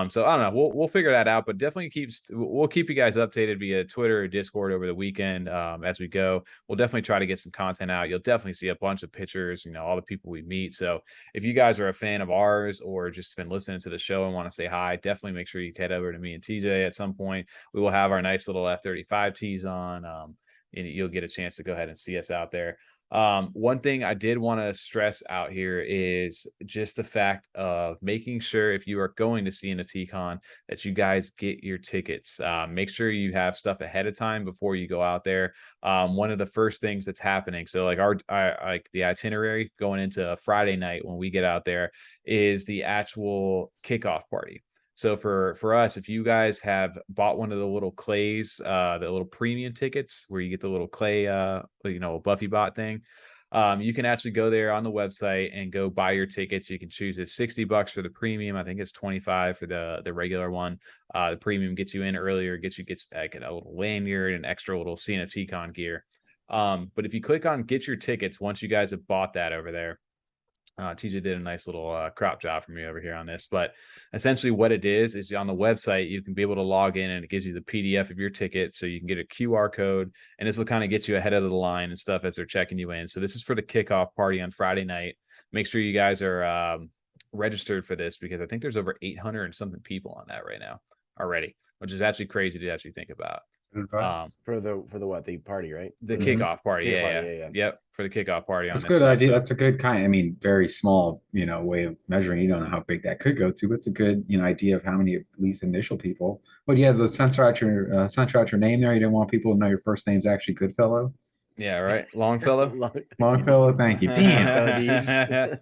So I don't know. We'll figure that out, but definitely we'll keep you guys updated via Twitter or Discord over the weekend as we go. We'll definitely try to get some content out. You'll definitely see a bunch of pictures, all the people we meet. So if you guys are a fan of ours or just been listening to the show and want to say hi, definitely make sure you head over to me and TJ at some point. We will have our nice little F35 tees on, and you'll get a chance to go ahead and see us out there. One thing I did want to stress out here is just the fact of making sure if you are going to CNFTcon that you guys get your tickets. Make sure you have stuff ahead of time before you go out there. One of the first things that's happening, so like the itinerary going into Friday night when we get out there is the actual kickoff party. So for us, if you guys have bought one of the little clays, the little premium tickets where you get the little clay, Buffy bot thing, you can actually go there on the website and go buy your tickets. You can choose it $60 for the premium. I think it's 25 for the regular one. The premium gets you in earlier, gets like a little lanyard and extra little cNFTcon gear. But if you click on get your tickets, once you guys have bought that over there, TJ did a nice little crop job for me over here on this, but essentially what it is on the website, you can be able to log in and it gives you the PDF of your ticket. So you can get a QR code and this will kind of get you ahead of the line and stuff as they're checking you in. So this is for the kickoff party on Friday night. Make sure you guys are registered for this because I think there's over 800 and something people on that right now already, which is actually crazy to actually think about. For the what, the party, right? The kickoff party. Yep. For the kickoff party. That's a good idea. That's a good kind. I mean, very small, way of measuring. You don't know how big that could go to, but it's a good, idea of how many at least initial people. But yeah, the censor out your name there. You didn't want people to know your first name's actually Goodfellow. Yeah, right. Longfellow. Longfellow, thank you. Damn.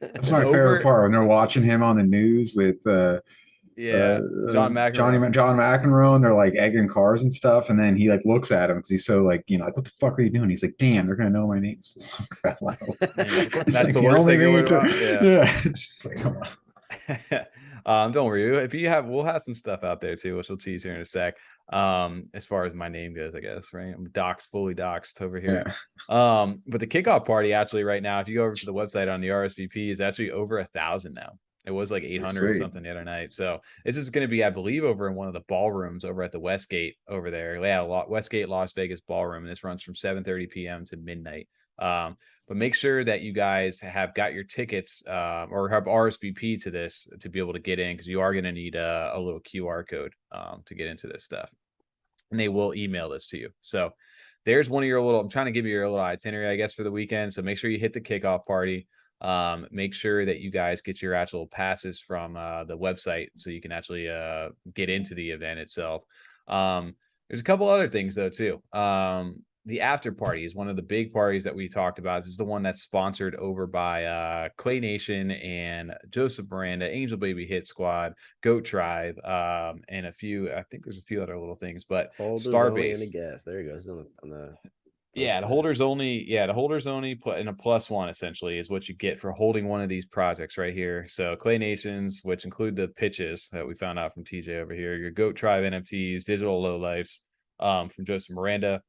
That's my favorite part when they're watching him on the news with John McEnroe, and they're like egging cars and stuff, and then he like looks at him because he's so like what the fuck are you doing? He's like, damn, they're gonna know my name's Longfellow. That's like the worst thing yeah. It's just like, come on. Don't worry, we'll have some stuff out there too, which we'll tease here in a sec. As far as my name goes, I guess, right? I'm fully doxed over here. Yeah. But the kickoff party actually right now, if you go over to the website on the RSVP, is actually over 1,000 now. It was like 800 or something the other night. So this is going to be, I believe, over in one of the ballrooms over at the Westgate over there. Yeah, Westgate Las Vegas ballroom. And this runs from 7:30 p.m. to midnight. But make sure that you guys have got your tickets or have RSVP to this to be able to get in, because you are going to need a little QR code to get into this stuff. And they will email this to you. So there's one of your I'm trying to give you your little itinerary, I guess, for the weekend. So make sure you hit the kickoff party. Make sure that you guys get your actual passes from the website so you can actually get into the event itself. There's a couple other things though too. The after party is one of the big parties that we talked about. This is the one that's sponsored over by Clay Nation and Joseph Miranda, Angel Baby Hit Squad, Goat Tribe, and I think there's a few other little things, but Starbase. There he goes on the Yeah, the holders only put in a +1 essentially is what you get for holding one of these projects right here. So Clay Nations, which include the pitches that we found out from TJ over here, your Goat Tribe NFTs, digital lowlifes from Joseph Miranda,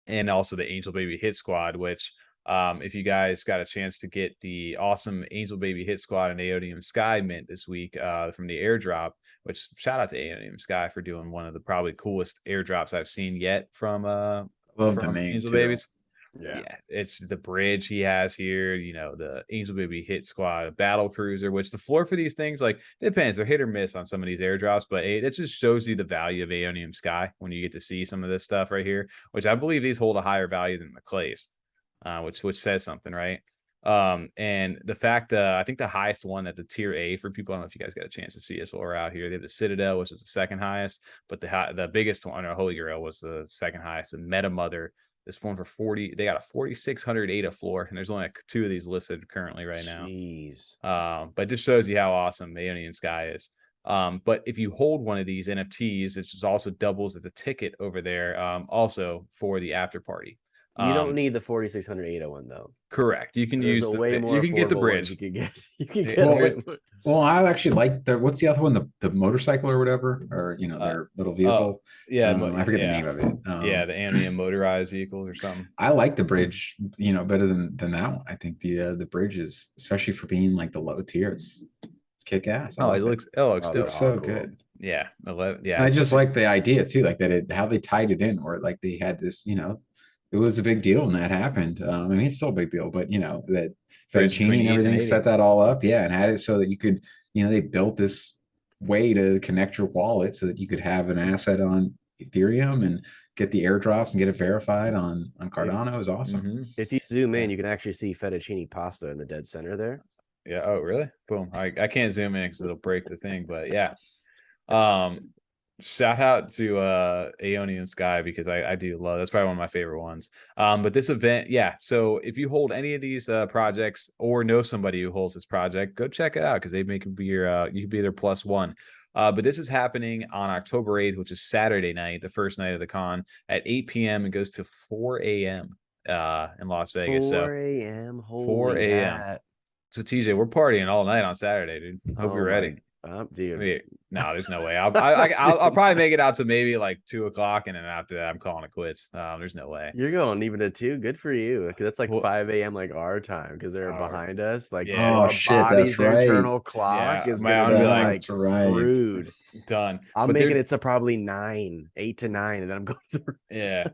and also the Angel Baby Hit Squad, which if you guys got a chance to get the awesome Angel Baby Hit Squad and Aeonium Sky mint this week from the airdrop, which shout out to Aeonium Sky for doing one of the probably coolest airdrops I've seen yet from Angel Babies. Yeah, it's the bridge he has here, the Angel Baby Hit Squad, battle cruiser, which the floor for these things, like, it depends, they're hit or miss on some of these airdrops, but it just shows you the value of Aeonium Sky when you get to see some of this stuff right here, which I believe these hold a higher value than the clays, which says something, right? And the fact, I think the highest one at the tier A for people, I don't know if you guys got a chance to see us while we're out here. They have the Citadel, which is the second highest, but the biggest one, or Holy Grail, was the second highest. And Meta Mother, this one for 40, they got a 4,600 ADA floor, and there's only like 2 of these listed currently right now. Jeez. But it just shows you how awesome Aeonium Sky is. But if you hold one of these NFTs, it just also doubles as a ticket over there, also for the after party. You don't need the 4,600 ADA one though. Correct. You can use way more. You can get the bridge. You can get. Well, I actually like what's the other one? The motorcycle or whatever, or their little vehicle. I forget the name of it. The Aeonium motorized vehicles or something. I like the bridge, better than that one. I think the bridge is, especially for being like the low tiers. It's kick ass. I Oh, love it looks Oh, dope. It's so cool. good. Yeah, 11, yeah. And I It's just such a, like the idea too, like that how they tied it in, where like they had this, it was a big deal when that happened. I mean, it's still a big deal, but that bridge Fettuccine between and the East and everything set 80. that all up, yeah, and had it so that you could, they built this way to connect your wallet so that you could have an asset on Ethereum and get the airdrops and get it verified on Cardano. It was awesome. If you zoom in, Yeah. you can actually see fettuccine pasta in the dead center there. Yeah. Oh, really? Boom. I can't zoom in because it'll break the thing, but yeah. Um, shout out to Aeonium Sky because I do love, that's probably one of my favorite ones. But this event, yeah. So if you hold any of these projects or know somebody who holds this project, go check it out because they make be your you can be their +1. But this is happening on October 8th, which is Saturday night, the first night of the con at 8 p.m. It goes to 4 a.m. In Las Vegas. 4 So a.m. 4 Holy a.m. hat. So TJ, we're partying all night on Saturday, dude. Hope Oh you're my ready. dude. I mean, no, there's no way. I'll probably make it out to maybe like 2 o'clock, and then after that, I'm calling it quits. There's no way. You're going even to 2. Good for you. Because that's like Well, 5 a.m. like our time because they're oh, behind us. Like yeah. so Oh our shit, that's body's right. internal clock Yeah, is man, gonna I'm gonna be be like, like That's right. screwed. done. I'm But making they're it to probably 9, 8 to 9, and then I'm going through. yeah.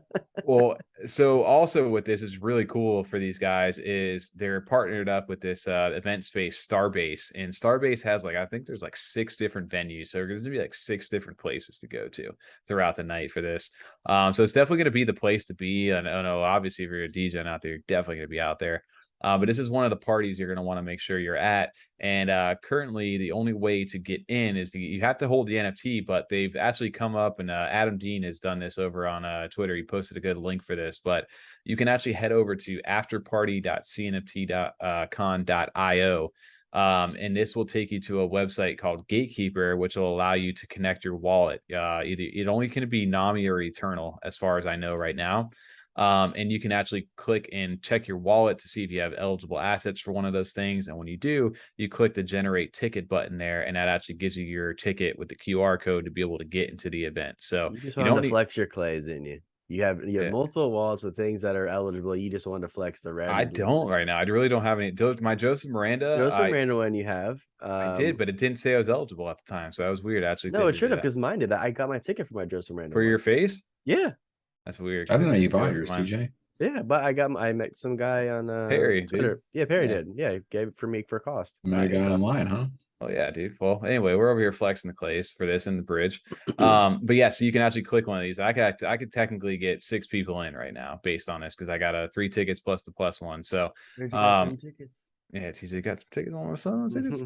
Well, so also what this is really cool for these guys is they're partnered up with this event space Starbase, and Starbase has like, I think there's like 6 different venues, so there's gonna be like 6 different places to go to throughout the night for this. So it's definitely gonna be the place to be. And I know obviously if you're a DJ out there, you're definitely gonna be out there. But this is one of the parties you're going to want to make sure you're at. And currently, the only way to get in is you have to hold the NFT, but they've actually come up, and Adam Dean has done this over on Twitter. He posted a good link for this, but you can actually head over to afterparty.cNFTcon.io. And this will take you to a website called Gatekeeper, which will allow you to connect your wallet. It only can be Nami or Eternal, as far as I know right now. And you can actually click and check your wallet to see if you have eligible assets for one of those things. And when you do, you click the generate ticket button there, and that actually gives you your ticket with the QR code to be able to get into the event. So You just you wanted don't to need, flex your clays, didn't you? You have yeah, multiple wallets of things that are eligible. You just wanted to flex the red. I don't right now. I really don't have any. My Joseph Miranda, Joseph random one you have. I did, but it didn't say I was eligible at the time. So that was weird. I actually No, it did should do have that. because mine did that. I got my ticket for my Joseph random For your one. face? Yeah. That's weird. I don't know you bought bought yours, TJ. Yeah, but I met some guy on Perry, Twitter. dude. Yeah, Perry Yeah. did. Yeah, he gave it for me for cost. You might have Nice. got it online, huh? Oh yeah, dude. Well, anyway, we're over here flexing the clays for this in the bridge. But yeah, so you can actually click one of these. I could technically get 6 people in right now based on this because I got 3 tickets plus the +1. So tickets. yeah, TJ got some tickets on my son tickets.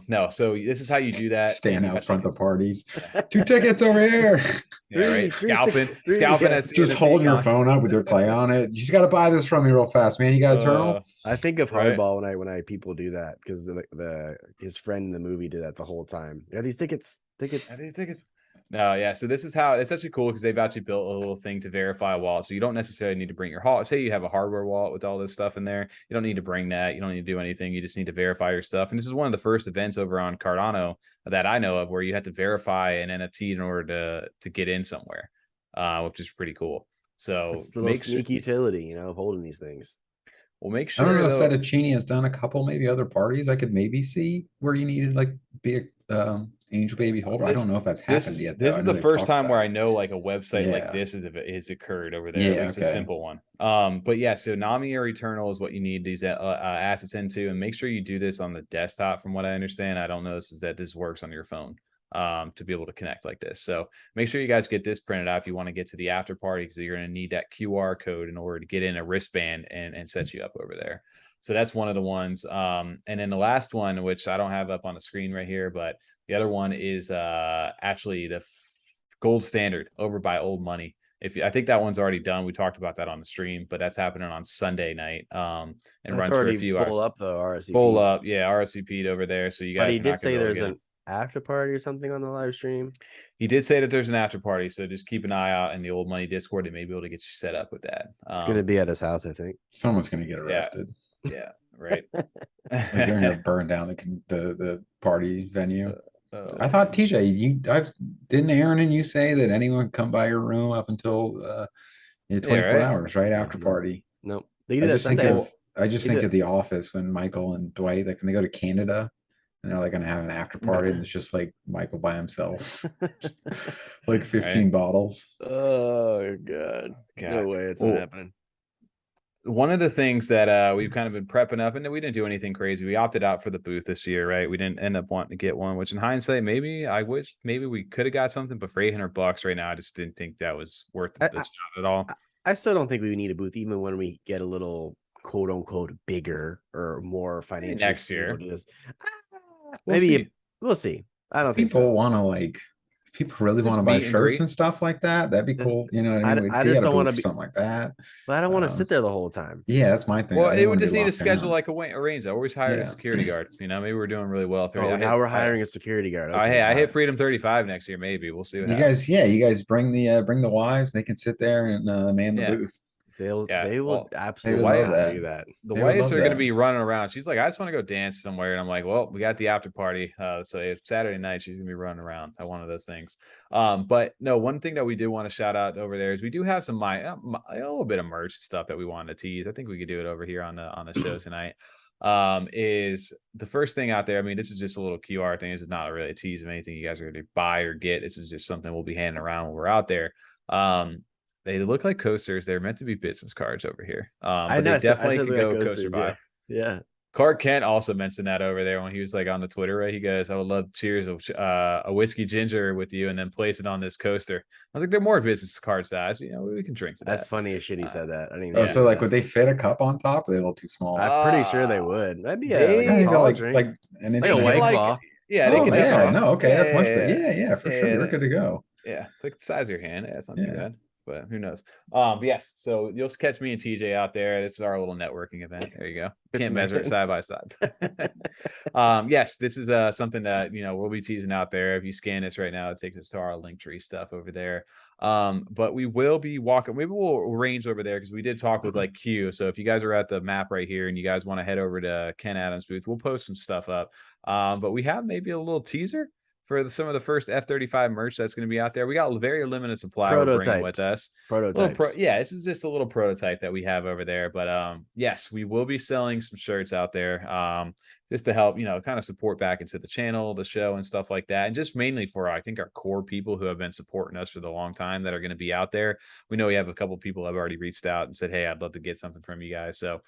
No, so this is how you do that. Stand You out got front the tickets. party. Yeah. 2 tickets over here. Yeah, right. Three Scalping, tickets, scalping yeah. us. Just holding your phone up with your clay on it. You just got to buy this from me real fast, man. You got Eternal? I think of Right. Hardball when I people do that because his friend in the movie did that the whole time. Yeah, these tickets. Yeah, these tickets. No, yeah. So this is how it's actually cool because they've actually built a little thing to verify a wallet. So you don't necessarily need to bring your wallet. Say you have a hardware wallet with all this stuff in there. You don't need to bring that. You don't need to do anything. You just need to verify your stuff. And this is one of the first events over on Cardano that I know of where you have to verify an NFT in order to get in somewhere, which is pretty cool. So it's the little sneak utility, of holding these things. We'll make I sure. don't know though, if Fettuccine has done a couple, maybe other parties. I could maybe see where you needed like be a angel baby holder. I don't know if that's happened yet. This though. is I know the they first talked time about where it. I know like a website like Yeah. this is occurred over there. Yeah, At least a okay. simple one. But yeah, so Nami or Eternal is what you need these assets into, and make sure you do this on the desktop. From what I understand, I don't know this works on your phone to be able to connect like this. So make sure you guys get this printed out if you want to get to the after party because you're going to need that QR code in order to get in a wristband and set you up over there. So that's one of the ones. And then the last one, which I don't have up on the screen right here, but the other one is actually the gold standard over by Old Money. I think that one's already done. We talked about that on the stream, but that's happening on Sunday night. And That's runs for a few full hours. up though. RSVP. Full up, yeah, RSVP'd over there. So you guys. But he are did not say gonna be able to there's get an after party or something on the live stream. He did say that there's an after party, so just keep an eye out in the Old Money Discord. They may be able to get you set up with that. It's gonna be at his house, I think. Someone's gonna get arrested. Yeah, right. Like they're gonna burn down the party venue. Oh, I thought TJ, didn't Aaron and you say that anyone can come by your room up until 24 right. hours right after party? Nope. They do that Sunday. I just think of The Office when Michael and Dwight, like when they go to Canada and they're like gonna have an after party, and it's just like Michael by himself, like 15 Right. bottles. Oh god. No God. way it's not Well, happening. one of the things that we've kind of been prepping up, and we didn't do anything crazy. We opted out for the booth this year, right? We didn't end up wanting to get one, which in hindsight, maybe I wish maybe we could have got something, but for $800 right now, I just didn't think that was worth I, the shot at all. I still don't think we need a booth, even when we get a little quote unquote bigger or more financially Next stable year. to this. We'll Maybe see. we'll see. I don't think People so. want to like, if people really want Just to buy meet and shirts greet. and stuff like that, that'd be cool. You know what I mean? We I could just get a don't want booth to for be, something like that. but I don't want to Um, sit there the whole time. Yeah, that's my thing. Well, I it didn't would want to just be need to locked schedule down. like a range. I always hire a Yeah. security guard. You know, maybe we're doing really well. Oh, now we're hiring a security guard. I Okay, hit got it. Freedom 35 next year. Maybe we'll see what You happens. guys, yeah, you guys bring the wives. They can sit there and man the Yeah. booth. They will Well, They absolutely would love do that. that. the They would wives love are going to that. be running around. She's like, I just want to go dance somewhere. And I'm like, well, we got the after party. So it's Saturday night. She's going to be running around. One of those things. But no, one thing that we do want to shout out over there is we do have some a little bit of merch stuff that we wanted to tease. I think we could do it over here on the show tonight. Is the first thing out there. I mean, this is just a little QR thing. This is not really a tease of anything you guys are going to buy or get. This is just something we'll be handing around when we're out there. They look like coasters. They're meant to be business cards over here. But they definitely could go coaster by. Yeah. Clark Kent also mentioned that over there when he was like on the Twitter, right? He goes, I would love cheers a whiskey ginger with you and then place it on this coaster. I was like, they're more business card size. You know, we can drink to that. That's funny as shit he said that. I didn't Oh, even so like that. would they fit a cup on top? Or are they a little too small? I'm pretty sure they would. That'd be they- a tall like drink. like an inch Like a and a White half. Claw. Yeah, they Oh can yeah, definitely. no, okay, that's much better. Yeah, Yeah, for sure. We're good to go. Yeah, like the size of your hand. Yeah, it's not too Yeah. bad. But who knows? But yes, so you'll catch me and TJ out there. This is our little networking event. There you go. Can't measure it side by side. Yes, this is something that we'll be teasing out there. If you scan this right now, it takes us to our Linktree stuff over there. But we will be walking. Maybe we'll arrange over there because we did talk with like Q. So if you guys are at the map right here and you guys want to head over to Ken Adams' booth, we'll post some stuff up. But we have maybe a little teaser for some of the first F35 merch that's going to be out there. We got a very limited supply we're bringing with us. Prototypes. This is just a little prototype that we have over there. But yes, we will be selling some shirts out there just to help, kind of support back into the channel, the show and stuff like that. And just mainly for, I think, our core people who have been supporting us for the long time that are going to be out there. We know we have a couple people have already reached out and said, hey, I'd love to get something from you guys. So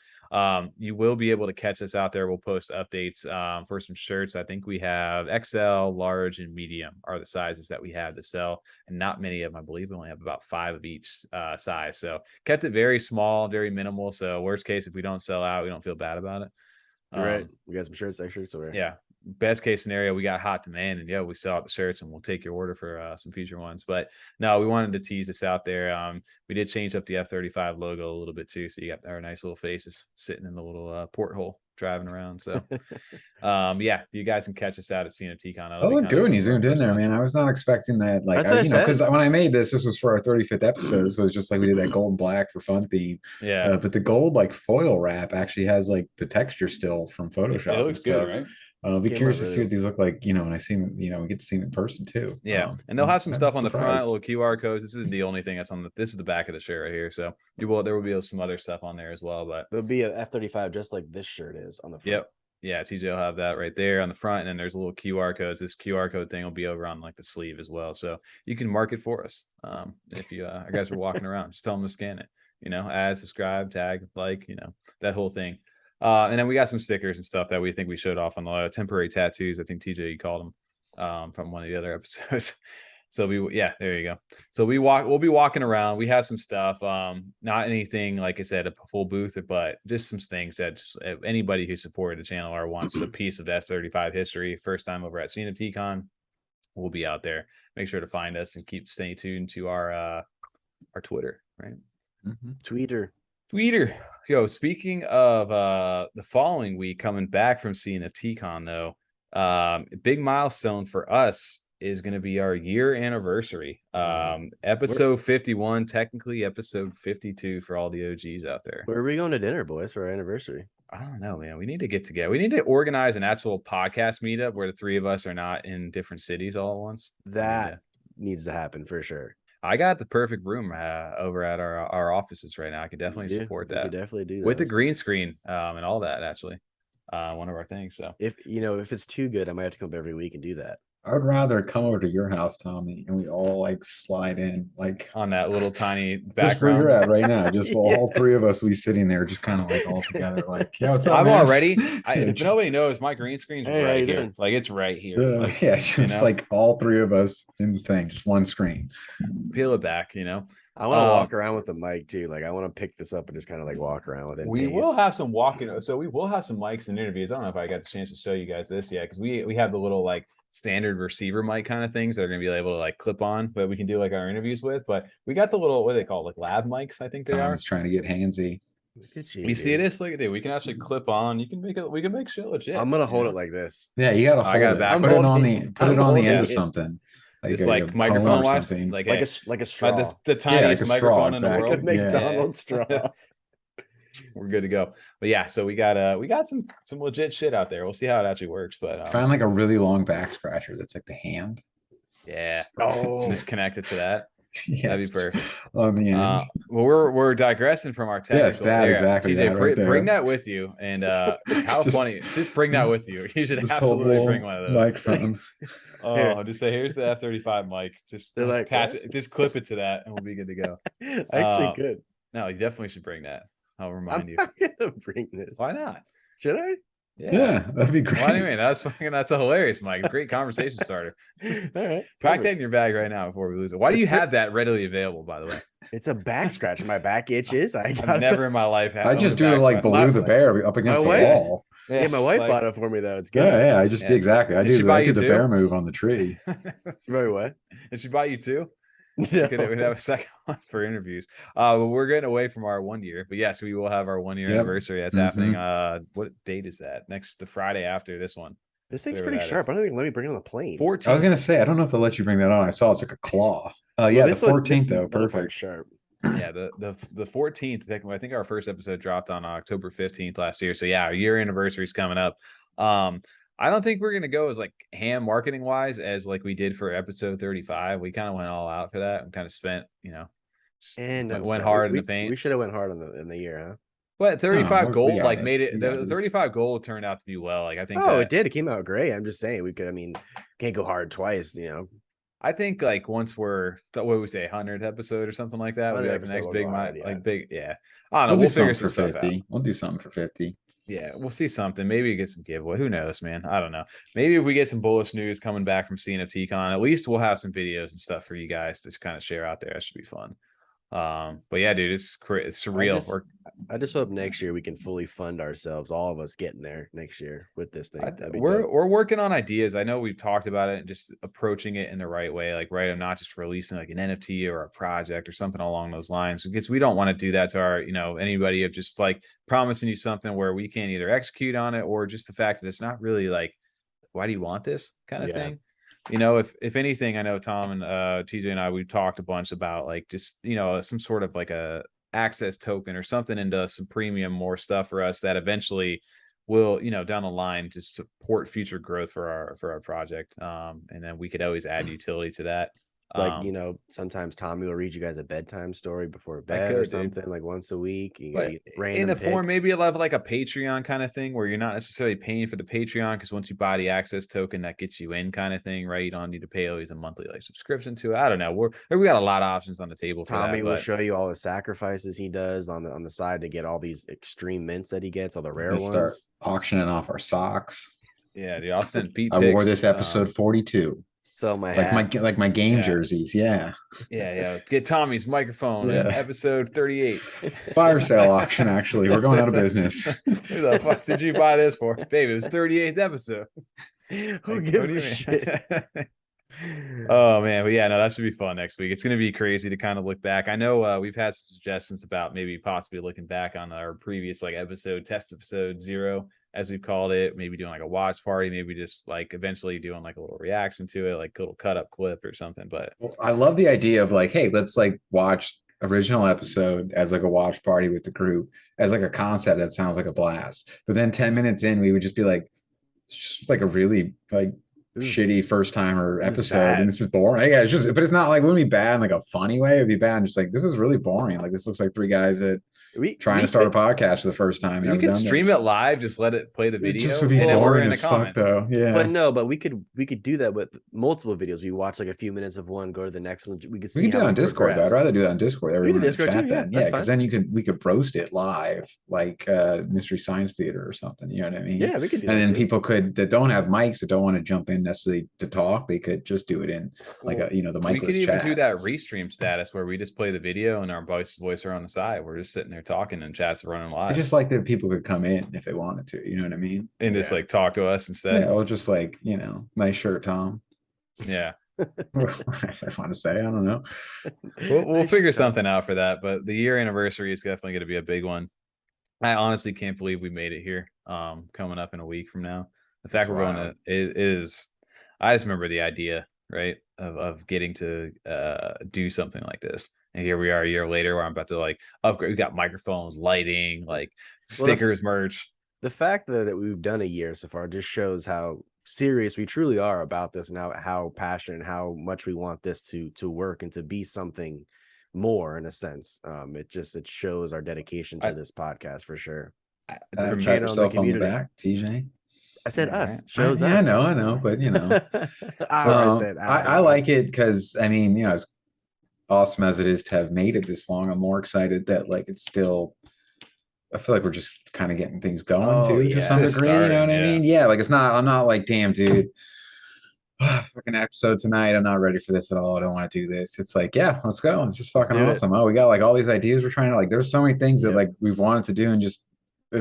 you will be able to catch us out there. We'll post updates for some shirts. I think we have XL, large, and medium are the sizes that we have to sell, and not many of them. I believe we only have about 5 of each size. So kept it very small, very minimal. So worst case, if we don't sell out, we don't feel bad about it. Right. We got some shirts, extras over. Yeah. Best case scenario, we got hot demand, and we sell out the shirts, and we'll take your order for some future ones. But no, we wanted to tease this out there. We did change up the F35 logo a little bit too, so you got our nice little faces sitting in the little porthole driving around. So yeah, you guys can catch us out at cNFTcon. Oh, look good when you zoomed in there, man. I was not expecting that. Like, That's what I said. because when I made this was for our 35th episode, so it's just like we did that gold and black for fun theme. Yeah, but the gold like foil wrap actually has like the texture still from Photoshop. it looks good, right? I'll be curious to see what these look like, when I see them, we get to see them in person too. Yeah. And they'll have some stuff on the front, surprised. little QR codes. This isn't the only thing that's on this is the back of the shirt right here. So there will be some other stuff on there as well. But there'll be an F35 just like this shirt is on the front. Yep. Yeah, TJ will have that right there on the front, and then there's a little QR codes. This QR code thing will be over on like the sleeve as well, so you can mark it for us. If you guys are walking around, just tell them to scan it. Add, subscribe, tag, like, that whole thing. And then we got some stickers and stuff that we think we showed off on the temporary tattoos. I think TJ, you called them from one of the other episodes. So there you go. So we'll be walking around. We have some stuff, not anything, like I said, a full booth, but just some things that just anybody who supported the channel or wants a piece of F35 history, first time over at cNFTcon, we'll be out there. Make sure to find us and stay tuned to our Twitter, right? Tweeter. Yo, speaking of the following week coming back from cNFTcon though, big milestone for us is going to be our year anniversary. Episode 51, technically episode 52 for all the OGs out there. Where are we going to dinner, boys, for our anniversary? I don't know, man. We need to get together. We need to organize an actual podcast meetup where the 3 of us are not in different cities all at once. That needs to happen for sure. I got the perfect room over at our offices right now. I could definitely support that. Definitely do that with the green screen and all that, actually. one of our things. So if if it's too good, I might have to come up every week and do that. I would rather come over to your house, Tommy, and we all like slide in, like on that little tiny just background. where you're at right now. Just all three of Yes. us, we sitting there, just kind of like all together, like, yeah, what's up, I'm man? already. Yeah, If nobody knows, my green screen's Hey, how right you here. doing? Like it's right here. Like, yeah, just like all three of us in the thing, just one screen. peel it back. I want to walk around with the mic too. Like I want to pick this up and just kind of like walk around with it. We will have some walking. So we will have some mics and interviews. I don't know if I got the chance to show you guys this yet, because we have the little like standard receiver mic kind of things that are gonna be able to like clip on, but we can do like our interviews with. But we got the little, what do they call it, like lab mics, I think they are. Tom's trying to get handsy. Look at You see this? Look at it. We can actually clip on. You can make it. We can make shit legit. I'm gonna hold it like this. Yeah, you gotta I hold got it. back. Put it on the holding end of it. something. It's a like cone microphone or wise, something. like like a straw. the tiniest like a microphone straw, in the exactly. world. Like a Yeah. McDonald's straw. We're good to go. But yeah, so we got some legit shit out there. We'll see how it actually works. But Find like a really long back scratcher that's like the hand. yeah, Oh, just connect it to that. Yes, That'd be perfect. on the end. Well, we're digressing from our technical. Yes, that area. exactly. TJ, that right bring there. that with you. And how Just- funny! Just bring that with you. You should Just absolutely hold bring one of those. microphone. Oh, just say here's the F35 mic. Just They're like, attach what? it, just clip it to that, and we'll be good to go. Actually, good. No, you definitely should bring that. I'll remind I'm you. not gonna bring this. Why not? Should I? Yeah, that'd be great. Why do you mean? That's a hilarious, Mike. Great conversation starter. All right. Pack that in your bag right now before we lose it. Why do you have that readily available, by the way? It's a back scratch. My back itches. I've never in my life had. I just do it like below the bear up against the wife- wall. Yeah, my wife bought it for me though. It's good. Yeah, I just exactly. I Did she do buy the you too? bear move on the tree. Very what? Did she buy you too? No. We'd have a second one for interviews. But we're getting away from our 1 year. But yes, we will have our 1 year anniversary. That's happening. What date is that? The Friday after this one. This thing's Whatever pretty that sharp. is. I don't think let me bring it on the plane. 14th. I was gonna say I don't know if they'll let you bring that on. I saw it's like a claw. Yeah, the 14th though. Perfect. Sharp. Yeah, the 14th. I think our first episode dropped on October 15th last year. So yeah, our year anniversary is coming up. I don't think we're gonna go as like ham marketing wise as like we did for episode 35. We kind of went all out for that and kind of spent, And went hard in the paint. We should have went hard in the year, huh? But 35 we gold got like it. made it. We got The this. 35 gold turned out to be well. Like I think. Oh, it did. It came out great. I'm just saying we could. I mean, can't go hard twice. I think like once we're what would we say 100th episode or something like that. We'll be like the 100th next episode big will go hard, like big yeah. I don't know. We'll We'll do figure something some for stuff 50. out. We'll do something for 50. Yeah, we'll see something. Maybe get some giveaway. Who knows, man? I don't know. Maybe if we get some bullish news coming back from cNFTcon, at least we'll have some videos and stuff for you guys to kind of share out there. That should be fun. But yeah, dude, it's surreal. I just hope next year we can fully fund ourselves, all of us getting there next year with this thing. We're working on ideas. I know we've talked about it and just approaching it in the right way, like I'm not just releasing like an NFT or a project or something along those lines, because we don't want to do that to our, anybody of just like promising you something where we can't either execute on it or just the fact that it's not really like, why do you want this kind of thing? If anything, I know Tom and TJ and I, we've talked a bunch about like just, some sort of like a access token or something into some premium more stuff for us that eventually will, down the line just support future growth for our project. And then we could always add utility to that. Like, sometimes Tommy will read you guys a bedtime story before bed or something, like once a week. In a form, maybe you'll have like a Patreon kind of thing where you're not necessarily paying for the Patreon, because once you buy the access token, that gets you in kind of thing, right? You don't need to pay always a monthly like subscription to it. I don't know. We got a lot of options on the table. Tommy will show you all the sacrifices he does on the side to get all these extreme mints that he gets, all the rare ones. Start auctioning off our socks. Yeah, dude, I'll send Pete. I wore this episode 42. So my like my game jerseys, yeah. Get Tommy's microphone. Episode 38. Fire sale auction. Actually, we're going out of business. Who the fuck did you buy this for, baby? It was 38th episode. Who gives a shit? Oh man, but yeah, no, that should be fun next week. It's going to be crazy to kind of look back. I know we've had some suggestions about maybe possibly looking back on our previous like test episode 0, as we've called it, maybe doing like a watch party, maybe just like eventually doing like a little reaction to it, like a little cut up clip or something. But I love the idea of like, hey, let's like watch original episode as like a watch party with the group as like a concept that sounds like a blast. But then 10 minutes in, we would just be like, it's just like a really like shitty first timer episode, and this is boring. Yeah, it's just, but it's not like, it wouldn't be bad in like a funny way. It'd be bad and just like, this is really boring. Like, this looks like 3 guys that trying to start a podcast for the first time. You Never could done stream this. it live, just let it play the It video. just would be or boring in the as fuck, comments. though. Yeah, But no, but we could do that with multiple videos. We watch like a few minutes of one, go to the next one. We could see we could do how it on we Discord. Though. I'd progress. rather do it on Discord. We can do Everyone in the Discord chat too, yeah, then. that's Because fine. then we could roast it live, like Mystery Science Theater or something. You know what I mean? Yeah, we could do and that then too. people that don't have mics, that don't want to jump in necessarily to talk, they could just do it in like Well, the micless We could even chat. do that restream status where we just play the video and our voice are on the side. We're just sitting there talking and chat's running I live. just like that people could come in if they wanted to. You know what I mean? And just like talk to us instead. Yeah, or just like nice shirt, Tom. Yeah. I want to say, I don't know. We'll figure something out for that, but the year anniversary is definitely going to be a big one. I honestly can't believe we made it here. Coming up in a week from now, the fact we're going to it is. I just remember the idea, right, of getting to do something like this, and here we are a year later, where I'm about to like upgrade. We got microphones, lighting, like stickers, merch. The fact that we've done a year so far just shows how serious we truly are about this, and how passionate and how much we want this to work and to be something more in a sense. It shows our dedication to this podcast for sure. Pat yourself on the back, TJ. I said us. Right. Shows us. I know, but I like it because as awesome as it is to have made it this long, I'm more excited that like it's still. I feel like we're just kind of getting things going to some degree. You know what I mean? Yeah, like I'm not like, damn, dude, fucking episode tonight. I'm not ready for this at all. I don't want to do this. It's like, yeah, let's go. It's just fucking awesome. Oh, we got like all these ideas we're trying to like. There's so many things that like we've wanted to do and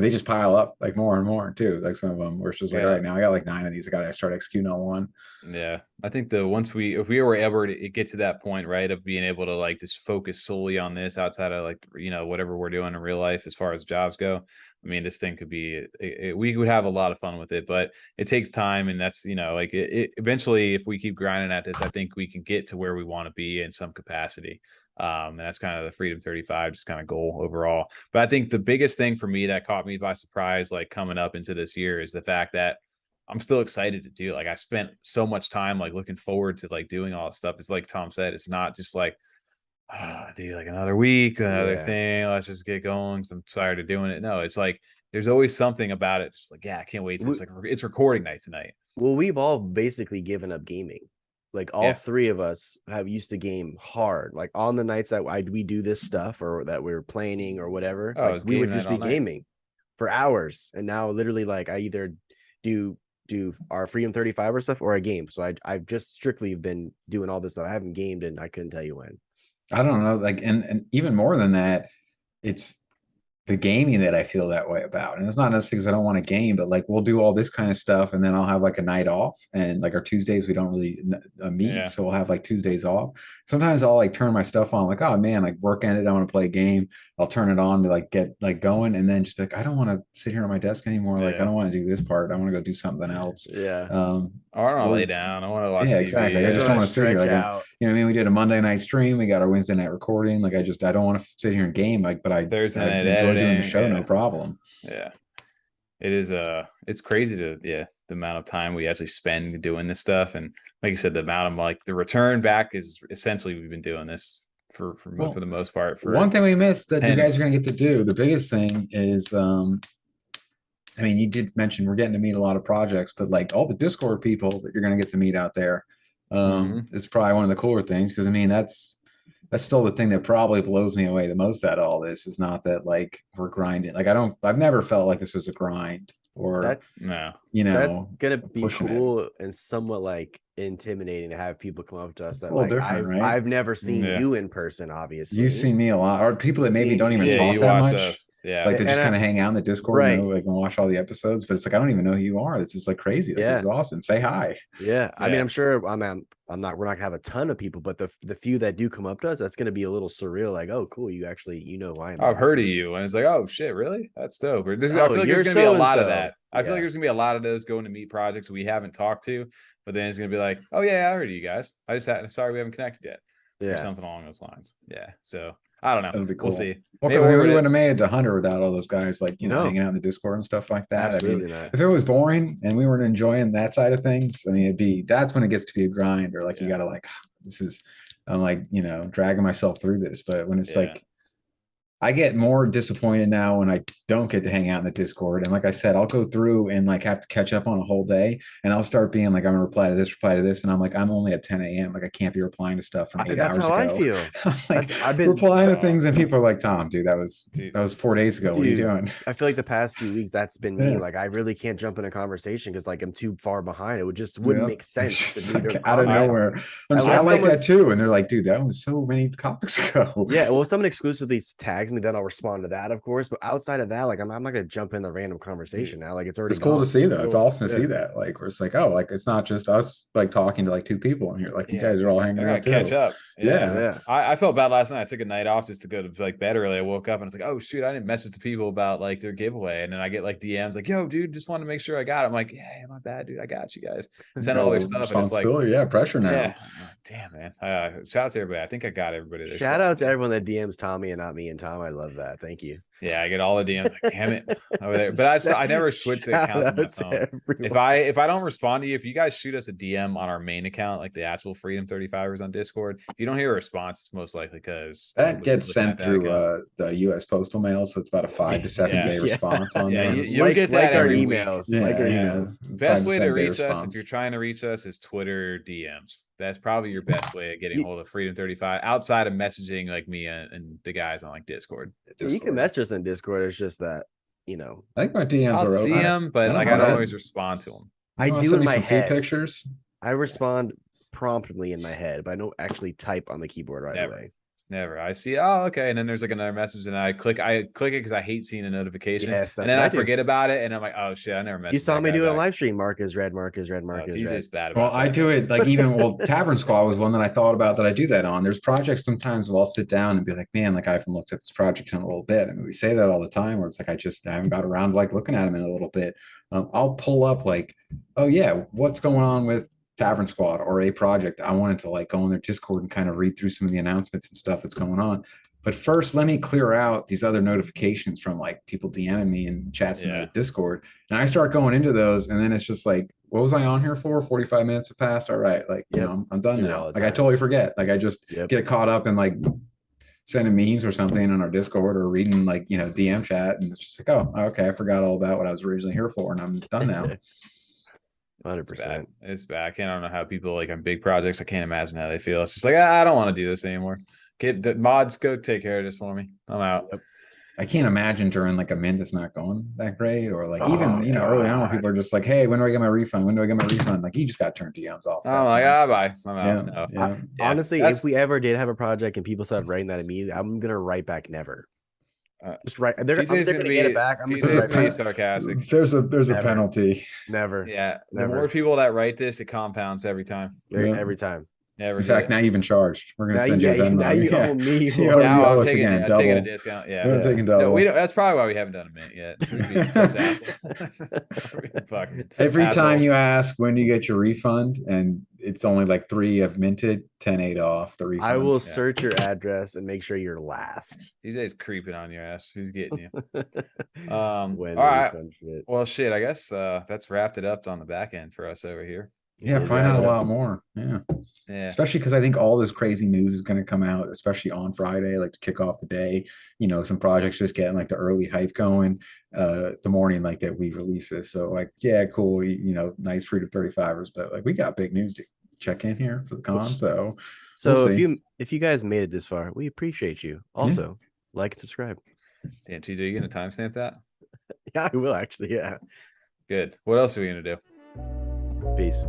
they just pile up like more and more too. Like some of them where it's just like, all right, now I got like 9 of these. I got to start executing on one. Yeah, I think if we were able to get to that point, right, of being able to like just focus solely on this outside of like whatever we're doing in real life as far as jobs go, I mean, this thing could be we would have a lot of fun with it, but it takes time, and that's like it eventually, if we keep grinding at this, I think we can get to where we want to be in some capacity. And that's kind of the Freedom 35 just kind of goal overall. But I think the biggest thing for me that caught me by surprise, like coming up into this year, is the fact that I'm still excited to do. Like I spent so much time like looking forward to like doing all this stuff. It's like Tom said, it's not just like, dude, like another week, another thing. Let's just get going. I'm tired of doing it. No, it's like there's always something about it. Just like, yeah, I can't wait. It's like it's recording night tonight. Well, we've all basically given up gaming. Like all 3 of us have used to game hard. Like on the nights that we do this stuff or that we're planning or whatever, like we would just be gaming for hours. And now literally like I either do our Freedom 35 or stuff or a game. So I've just strictly been doing all this stuff. I haven't gamed and I couldn't tell you when. I don't know. Like, and even more than that, it's the gaming that I feel that way about. And it's not necessarily because I don't want to game, but like we'll do all this kind of stuff and then I'll have like a night off, and like our Tuesdays we don't really meet, so we'll have like Tuesdays off. Sometimes I'll like turn my stuff on, like, oh man, like work ended, I want to play a game. I'll turn it on to like get like going, and then just be like, I don't want to sit here on my desk anymore. Like I don't want to do this part. I want to go do something else. I want to lay down. I want to watch TV. Exactly. I just don't want to sit here. Like, you know what I mean? We did a Monday night stream. We got our Wednesday night recording. Like I don't want to sit here and game. Like, but I enjoy doing the show, no problem. Yeah, it is. It's crazy the amount of time we actually spend doing this stuff, and like you said, the amount of like the return back is essentially we've been doing this for the most part. For one thing we missed that you guys are going to get to do, the biggest thing is I mean, you did mention we're getting to meet a lot of projects, but like all the Discord people that you're going to get to meet out there is probably one of the cooler things. Because I mean, that's still the thing that probably blows me away the most out of all this, is not that like we're grinding. Like I've never felt like this was a grind or that's gonna be cool and somewhat like intimidating to have people come up to us that like I've never seen you in person. Obviously, you've seen me a lot, or people that maybe don't even talk that much. Like they just kind of hang out in the Discord and like and watch all the episodes, but it's like I don't even know who you are. This is like crazy. Like, this is awesome. Say hi. I mean, I'm sure we're not gonna have a ton of people, but the few that do come up to us, that's gonna be a little surreal. Like, oh, cool, you actually who I am. I've heard of you, and it's like, oh shit, really? That's dope. I feel like there's gonna be a lot of that. I feel like there's gonna be a lot of those going to meet projects we haven't talked to, but then it's gonna be like, oh yeah, I heard of you guys. Sorry we haven't connected yet. Or something along those lines. Yeah. So I don't know. It'll be cool. We'll see. Well, we wouldn't have made it to 100 without all those guys, like hanging out in the Discord and stuff like that. Absolutely not. If it was boring and we weren't enjoying that side of things, I mean, that's when it gets to be a grind, or like you gotta like, I'm like dragging myself through this. But when it's like I get more disappointed now when I don't get to hang out in the Discord. And like I said, I'll go through and like have to catch up on a whole day, and I'll start being like, I'm gonna reply to this, and I'm like, I'm only at 10 a.m. Like I can't be replying to stuff from 8 That's hours how I ago. feel. I'm like I've been replying to things, and people are like, Tom, dude, that was 4 days ago. What are you Dude, doing? I feel like the past few weeks that's been me. Yeah. Like I really can't jump in a conversation because like I'm too far behind. It wouldn't make sense It's to just me like to out of comment nowhere. on it. I'm just, I Unless like that someone's- too. And they're like, dude, that was so many topics ago. Yeah, well, if someone exclusively tags me, then I'll respond to that, of course. But outside of that, like I'm not gonna jump in the random conversation now. Like it's already It's cool gone. to see though. It's Cool. awesome to see that. Like where it's like, oh, like it's not just us like talking to like 2 people and you're like, you Yeah, guys are all hanging I gotta out too. catch up. Yeah. I felt bad last night. I took a night off just to go to like bed early. I woke up and it's like, oh shoot, I didn't message the people about like their giveaway. And then I get like DMs like, yo, dude, just want to make sure I got it. I'm like, yeah, my bad, dude. I got you guys. Send all their stuff. And it's like, yeah, pressure now. yeah, damn, man. Shout out to everybody. I think I got everybody there. Shout out to everyone that DMs Tommy and not me and Tom. I love that. Thank you. Yeah, I get all the DMs. Like, damn it, over there. But I never switch the accounts on my phone. If I don't respond to you, if you guys shoot us a DM on our main account, like the actual Freedom 35ers on Discord, if you don't hear a response, it's most likely because that gets sent through the U.S. postal mail, so it's about a 5 to 7 day response on those. You'll get that our every emails. Week. Like our emails. Best way to reach us if you're trying to reach us is Twitter DMs. That's probably your best way of getting hold of Freedom 35 outside of messaging like me and the guys on like Discord. Yeah, you can message us in Discord. It's just that, you know, I think my DMs I'll are see open. them, but like I don't always respond to them. I do in my some head. feed pictures. I respond promptly in my head, but I don't actually type on the keyboard right away. Never. I see, oh, okay. And then there's like another message and I click it because I hate seeing a notification. Yes, and then I forget about it and I'm like, oh shit, I never messaged. You saw me do it on live stream. Mark is red. He's bad about well, I do it like even Tavern Squad was one that I thought about that I do that on. There's projects sometimes where I'll sit down and be like, man, like I haven't looked at this project in a little bit. I mean, we say that all the time where it's like I haven't got around to like looking at them in a little bit. I'll pull up like, oh yeah, what's going on with Tavern Squad or a project. I wanted to like go on their Discord and kind of read through some of the announcements and stuff that's going on. But first, let me clear out these other notifications from like people DMing me and chats in the Discord. And I start going into those, and then it's just like, what was I on here for? 45 minutes have passed. All right, like you know, I'm done now. Like I totally forget. Like I just get caught up in like sending memes or something on our Discord or reading like DM chat, and it's just like, oh, okay, I forgot all about what I was originally here for, and I'm done now. 100%. It's bad. I don't know how people like on big projects. I can't imagine how they feel. It's just like I don't want to do this anymore. Get the mods, go take care of this for me. I'm out. I can't imagine during like a mint that's not going that great, or like even early on where people are just like, hey, when do I get my refund? When do I get my refund? Like you just got turned DMs off. Oh like bye. I'm out. Yeah. Honestly, if we ever did have a project and people started writing that immediately, I'm gonna write back never. Just right. They're gonna get it back. I'm just gonna be sarcastic. There's a penalty. Never. Yeah. The more people that write this, it compounds every time. Every time. Never. In fact, now you've been charged. We're gonna send you a Venmo. Now you owe me. Now I'm taking a discount. Yeah. Taking double. No, we don't. That's probably why we haven't done a mint yet. Every time you ask when do you get your refund, and it's only like 3 have minted, 10/8 off the refund. I will search your address and make sure you're last. DJ's creeping on your ass. Who's getting you? All right. Well, shit. I guess that's wrapped it up on the back end for us over here. Yeah, find out a lot more. Yeah. Especially because I think all this crazy news is going to come out, especially on Friday, like to kick off the day. Some projects just getting like the early hype going the morning like that we release this. So like, yeah, cool. Nice Freedom 35ers, but like we got big news to check in here for the con. So if you guys made it this far, we appreciate you. Also, like and subscribe. Damn, TJ, you gonna timestamp that? Yeah, I will actually. Yeah. Good. What else are we gonna do? Peace.